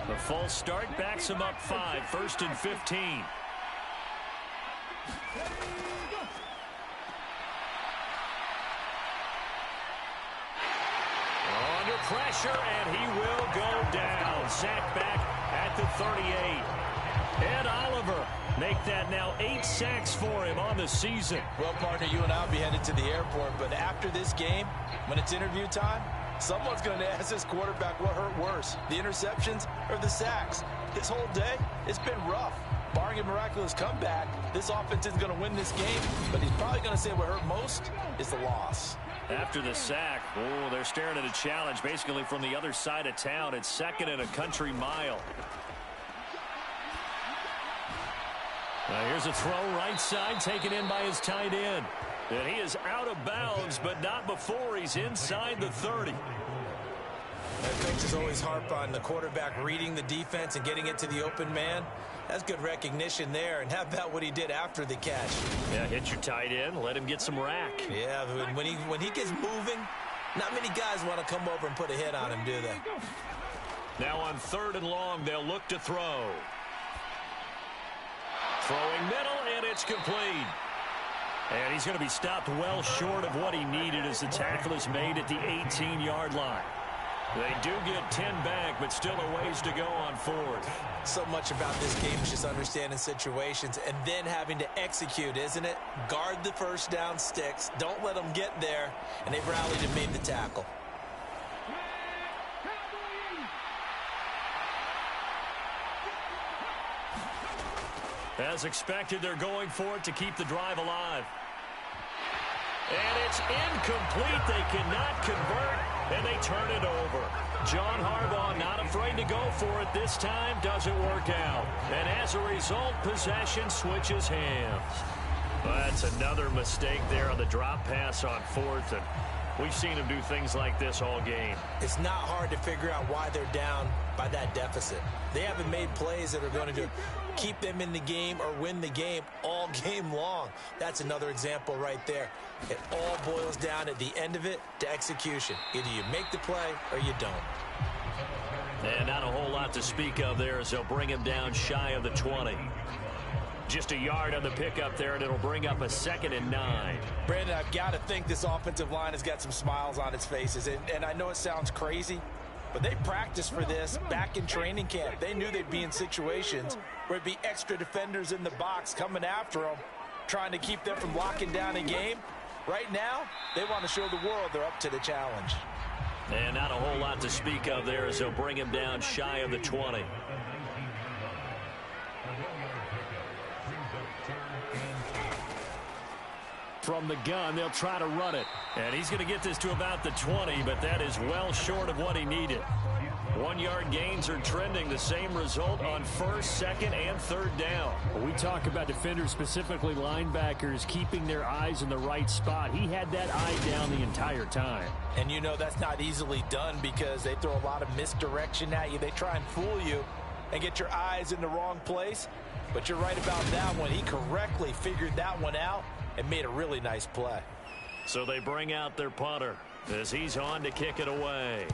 The false start backs them up 5, 1st and 15. Under pressure, and he will go down. Sacked back at the 38. Ed Oliver make that now 8 sacks for him on the season. Well, partner, you and I will be headed to the airport, but after this game, when it's interview time, someone's going to ask this quarterback what hurt worse, the interceptions or the sacks. This whole day, it's been rough. Barring a miraculous comeback, this offense isn't going to win this game, but he's probably going to say what hurt most is the loss. After the sack, oh, they're staring at a challenge basically from the other side of town. It's 2nd and a country mile. Now here's a throw right side taken in by his tight end. And he is out of bounds, but not before he's inside the 30. Coaches always harp on the quarterback reading the defense and getting it to the open man. That's good recognition there. And how about what he did after the catch? Yeah, hit your tight end, let him get some rack. Yeah, when he gets moving, not many guys want to come over and put a hit on him, do they? Now on 3rd and long, they'll look to throw. Throwing middle, and it's complete. And he's going to be stopped well short of what he needed as the tackle is made at the 18-yard line. They do get 10 back, but still a ways to go on fourth. So much about this game is just understanding situations and then having to execute, isn't it? Guard the first down sticks. Don't let them get there. And they've rallied and made the tackle. As expected, they're going for it to keep the drive alive. And it's incomplete. They cannot convert, and they turn it over. John Harbaugh not afraid to go for it this time. Doesn't work out. And as a result, possession switches hands. Well, that's another mistake there on the drop pass on fourth. And we've seen him do things like this all game. It's not hard to figure out why they're down by that deficit. They haven't made plays that are going to keep them in the game or win the game all game long. That's another example right there. It all boils down at the end of it to execution. Either you make the play or you don't. And not a whole lot to speak of there as they'll bring him down shy of the 20. Just a yard on the pickup there, and it'll bring up a 2nd and 9. Brandon, I've got to think this offensive line has got some smiles on its faces. And I know it sounds crazy, but they practiced for this back in training camp. They knew they'd be in situations where it'd be extra defenders in the box coming after them, trying to keep them from locking down a game. Right now, they want to show the world they're up to the challenge. And not a whole lot to speak of there as they'll bring him down shy of the 20. From the gun, they'll try to run it. And he's going to get this to about the 20, but that is well short of what he needed. 1-yard gains are trending. The same result on 1st, 2nd, and 3rd down. We talk about defenders, specifically linebackers, keeping their eyes in the right spot. He had that eye down the entire time. And you know that's not easily done because they throw a lot of misdirection at you. They try and fool you and get your eyes in the wrong place. But you're right about that one. He correctly figured that one out and made a really nice play. So they bring out their punter as he's on to kick it away.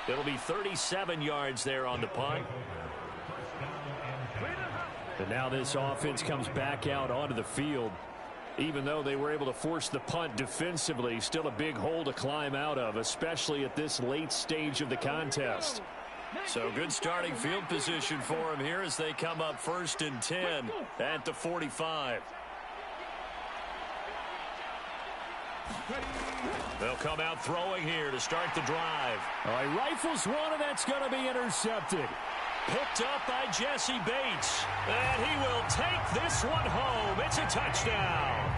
It'll be 37 yards there on the punt. And now this offense comes back out onto the field. Even though they were able to force the punt defensively, still a big hole to climb out of, especially at this late stage of the contest. So good starting field position for him here as they come up 1st and 10 at the 45. They'll come out throwing here to start the drive. All right, rifles one, and that's going to be intercepted. Picked up by Jesse Bates. And he will take this one home. It's a touchdown.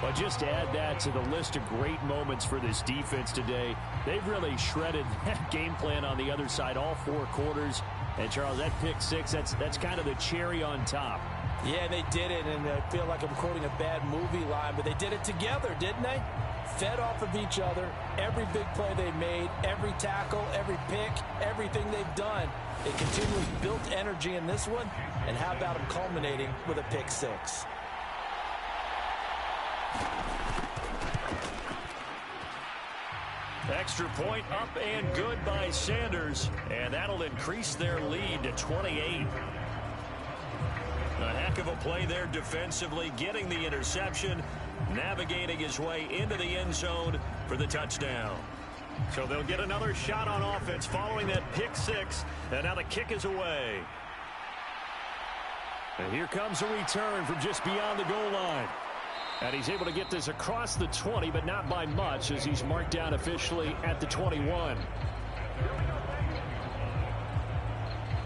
But just to add that to the list of great moments for this defense today, they've really shredded that game plan on the other side all 4 quarters. And, Charles, that pick 6, that's kind of the cherry on top. Yeah, they did it, and I feel like I'm quoting a bad movie line, but they did it together, didn't they? Fed off of each other, every big play they made, every tackle, every pick, everything they've done. They continually built energy in this one, and how about them culminating with a pick 6? Extra point up and good by Sanders, and that'll increase their lead to 28. A heck of a play there defensively, getting the interception, navigating his way into the end zone for the touchdown. So they'll get another shot on offense following that pick 6, and now the kick is away. And here comes a return from just beyond the goal line. And he's able to get this across the 20, but not by much, as he's marked down officially at the 21.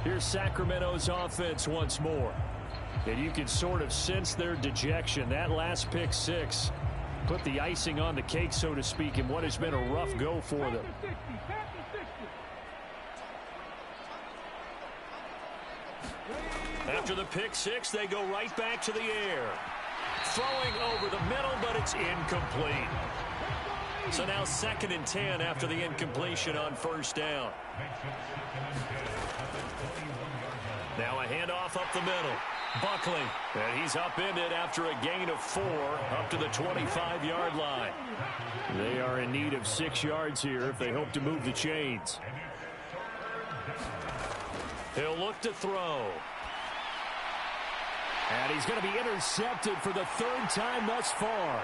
Here's Sacramento's offense once more. And you can sort of sense their dejection. That last pick 6 put the icing on the cake, so to speak, in what has been a rough go for them. After the pick 6, they go right back to the air. Throwing over the middle, but it's incomplete. So now 2nd and 10 after the incompletion on 1st down. Now a handoff up the middle. Buckley, and he's upended after a gain of 4 up to the 25-yard line. They are in need of 6 yards here if they hope to move the chains. He'll look to throw. And he's going to be intercepted for the third time thus far.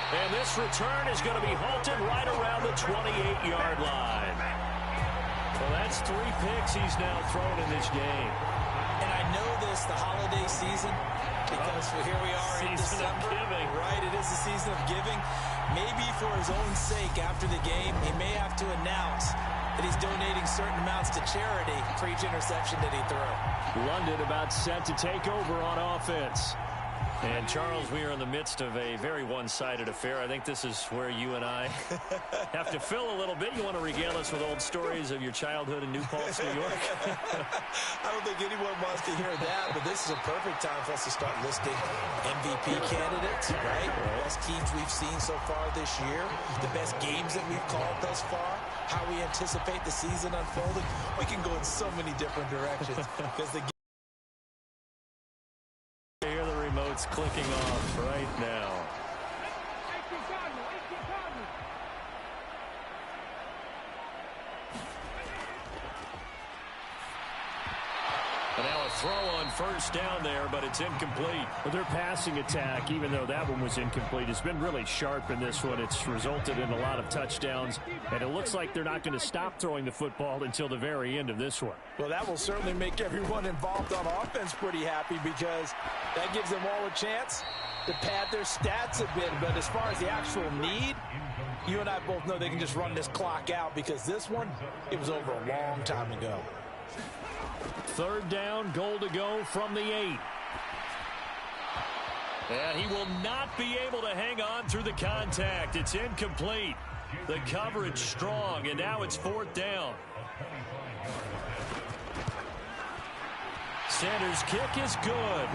And this return is going to be halted right around the 28-yard line. Well, that's 3 picks he's now thrown in this game. And I know this, the holiday season, because here we are in December. Giving. Right, it is the season of giving. Maybe for his own sake after the game, he may have to announce that he's donating certain amounts to charity for each interception that he threw. London about set to take over on offense. And, Charles, we are in the midst of a very one-sided affair. I think this is where you and I have to fill a little bit. You want to regale us with old stories of your childhood in New Paltz, New York? I don't think anyone wants to hear that, but this is a perfect time for us to start listing MVP candidates, right? The best teams we've seen so far this year, the best games that we've called thus far, how we anticipate the season unfolding. We can go in so many different directions because the remote's clicking off right now. And now a throw on first down there, but it's incomplete. Well, their passing attack, even though that one was incomplete, has been really sharp in this one. It's resulted in a lot of touchdowns, and it looks like they're not going to stop throwing the football until the very end of this one. Well, that will certainly make everyone involved on offense pretty happy because that gives them all a chance to pad their stats a bit. But as far as the actual need, you and I both know they can just run this clock out because this one, it was over a long time ago. Third down, goal to go from the 8. And he will not be able to hang on through the contact. It's incomplete. The coverage strong, and now it's 4th down. Sanders' kick is good.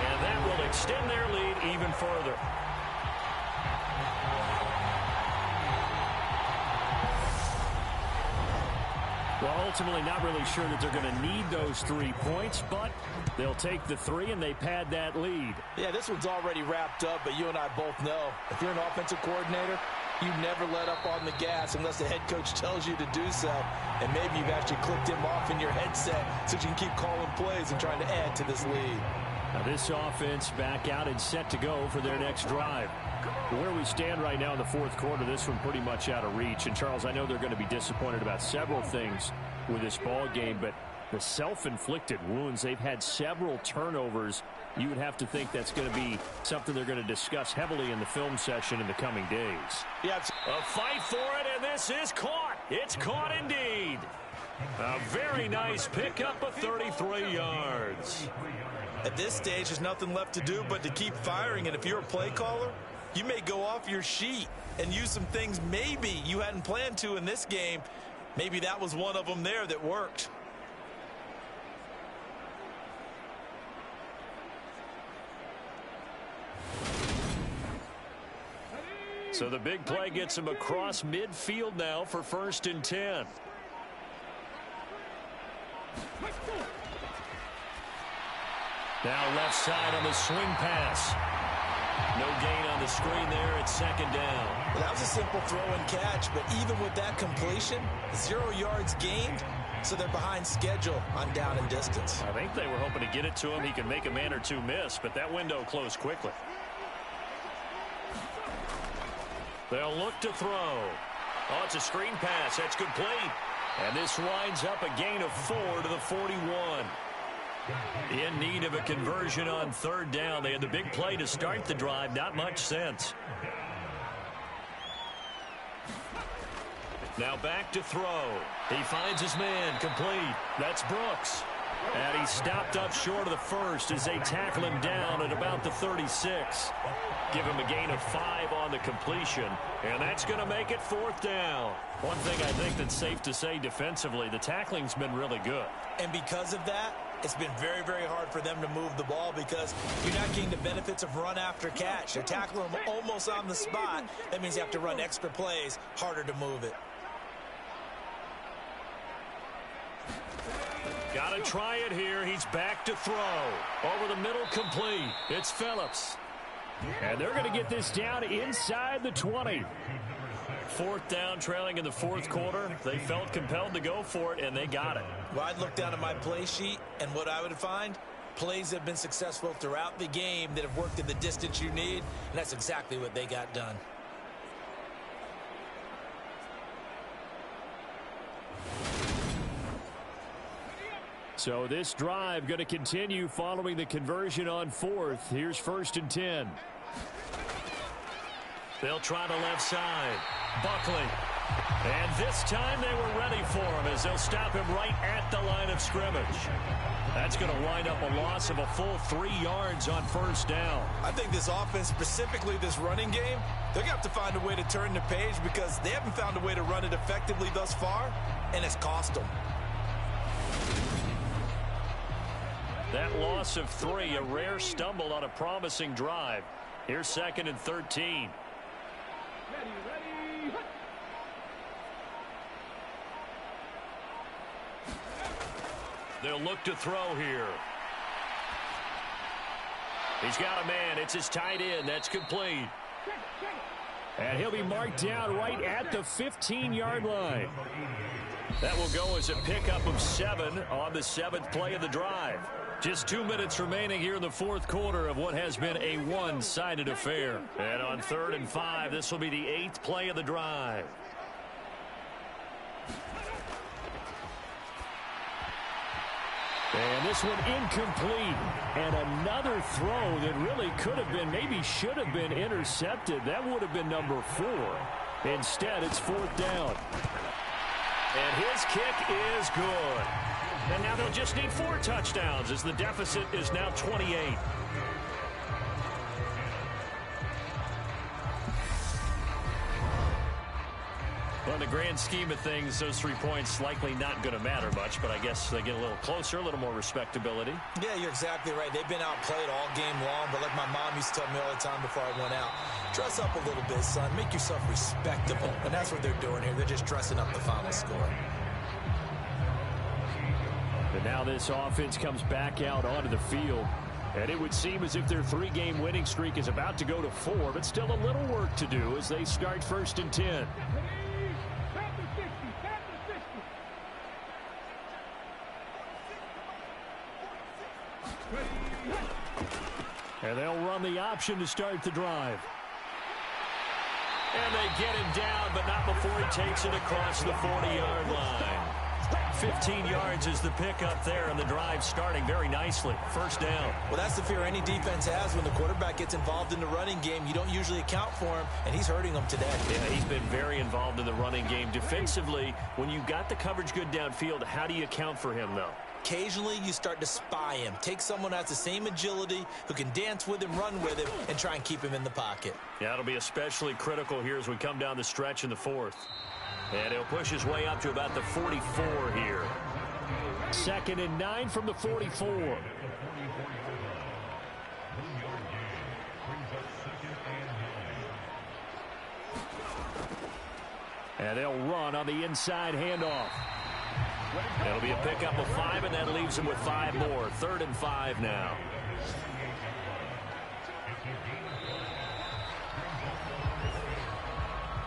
And that will extend their lead even further. Well, ultimately not really sure that they're going to need those 3 points, but they'll take the 3 and they pad that lead. Yeah, this one's already wrapped up, but you and I both know if you're an offensive coordinator, you never let up on the gas unless the head coach tells you to do so. And maybe you've actually clicked him off in your headset so you can keep calling plays and trying to add to this lead. Now this offense back out and set to go for their next drive. Where we stand right now in the 4th quarter, this one pretty much out of reach. And, Charles, I know they're going to be disappointed about several things with this ball game, but the self-inflicted wounds, they've had several turnovers. You would have to think that's going to be something they're going to discuss heavily in the film session in the coming days. Yeah, a fight for it, and this is caught. It's caught indeed. A very nice pickup of 33 yards. At this stage, there's nothing left to do but to keep firing. And if you're a play caller, you may go off your sheet and use some things maybe you hadn't planned to in this game. Maybe that was one of them there that worked. So the big play gets him across midfield now for 1st and 10. Now left side on the swing pass. No gain on the screen there. It's 2nd down. Well, that was a simple throw and catch, but even with that completion, 0 yards gained, so they're behind schedule on down and distance. I think they were hoping to get it to him. He could make a man or two miss, but that window closed quickly. They'll look to throw. Oh, it's a screen pass. That's complete. And this winds up a gain of 4 to the 41. In need of a conversion on 3rd down. They had the big play to start the drive. Not much sense. Now back to throw. He finds his man. Complete. That's Brooks. And he stopped up short of the 1st as they tackle him down at about the 36. Give him a gain of 5 on the completion. And that's going to make it 4th down. One thing I think that's safe to say defensively, the tackling's been really good. And because of that, it's been very, very hard for them to move the ball because you're not getting the benefits of run after catch. They're tackling them almost on the spot. That means you have to run extra plays, harder to move it. Got to try it here. He's back to throw. Over the middle, complete. It's Phillips. And they're going to get this down inside the 20. 4th down, trailing in the 4th quarter. They felt compelled to go for it, and they got it. Well, I'd look down at my play sheet, and what I would find, Plays have been successful throughout the game that have worked in the distance you need, and that's exactly what they got done. So this drive going to continue following the conversion on 4th. Here's 1st and 10. They'll try the left side. Buckley. And this time they were ready for him as they'll stop him right at the line of scrimmage. That's going to wind up a loss of a full 3 yards on 1st down. I think this offense, specifically this running game, they're going to have to find a way to turn the page because they haven't found a way to run it effectively thus far, and it's cost them. That loss of 3, a rare stumble on a promising drive. Here's 2nd and 13. They'll look to throw here. He's got a man. It's his tight end. That's complete. And he'll be marked down right at the 15-yard line. That will go as a pickup of 7 on the 7th play of the drive. Just 2 minutes remaining here in the 4th quarter of what has been a one-sided affair. And on 3rd and 5, this will be the 8th play of the drive. And this one incomplete. And another throw that really could have been, maybe should have been intercepted. That would have been number 4. Instead, it's 4th down. And his kick is good. And now they'll just need 4 touchdowns as the deficit is now 28. Well, in the grand scheme of things, those 3 points likely not going to matter much, but I guess they get a little closer, a little more respectability. Yeah, you're exactly right. They've been outplayed all game long, but like my mom used to tell me all the time before I went out, dress up a little bit, son. Make yourself respectable. And that's what they're doing here. They're just dressing up the final score. And now this offense comes back out onto the field. And it would seem as if their 3-game winning streak is about to go to 4, but still a little work to do as they start 1st and 10. And they'll run the option to start the drive. And they get him down, but not before he takes it across the 40-yard line. 15 yards is the pickup there, and the drive starting very nicely. 1st down. Well, that's the fear any defense has when the quarterback gets involved in the running game. You don't usually account for him, and he's hurting them today. Yeah, he's been very involved in the running game. Defensively, when you've got the coverage good downfield, how do you account for him, though? Occasionally, you start to spy him. Take someone who has the same agility, who can dance with him, run with him, and try and keep him in the pocket. Yeah, it'll be especially critical here as we come down the stretch in the 4th. And he'll push his way up to about the 44 here. 2nd and 9 from the 44. And they'll run on the inside handoff. It'll be a pickup of 5, and that leaves him with 5 more. 3rd and 5 now.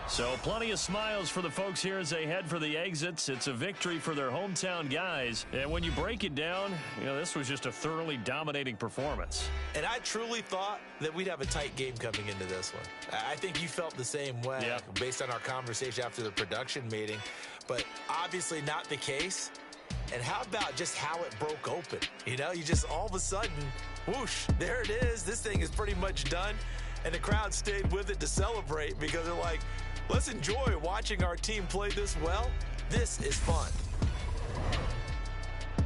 So plenty of smiles for the folks here as they head for the exits. It's a victory for their hometown guys. And when you break it down, you know, this was just a thoroughly dominating performance. And I truly thought that we'd have a tight game coming into this one. I think you felt the same way based on our conversation after the production meeting. But obviously not the case. And how about just how it broke open? You know, you just all of a sudden, whoosh, there it is. This thing is pretty much done. And the crowd stayed with it to celebrate because they're like, let's enjoy watching our team play this well. This is fun.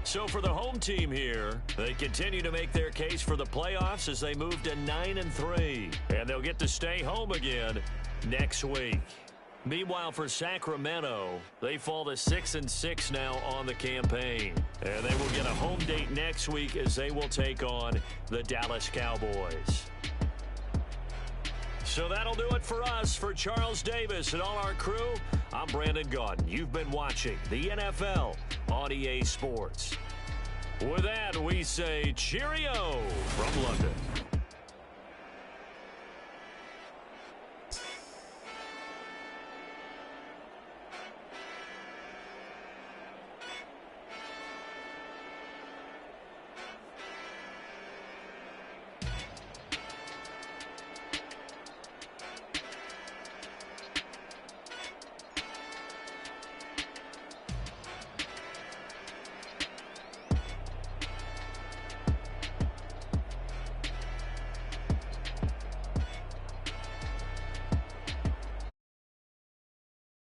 So for the home team here, they continue to make their case for the playoffs as they move to 9-3. And they'll get to stay home again next week. Meanwhile, for Sacramento, they fall to 6-6 now on the campaign. And they will get a home date next week as they will take on the Dallas Cowboys. So that'll do it for us. For Charles Davis and all our crew, I'm Brandon Gaudin. You've been watching the NFL on EA Sports. With that, we say cheerio from London.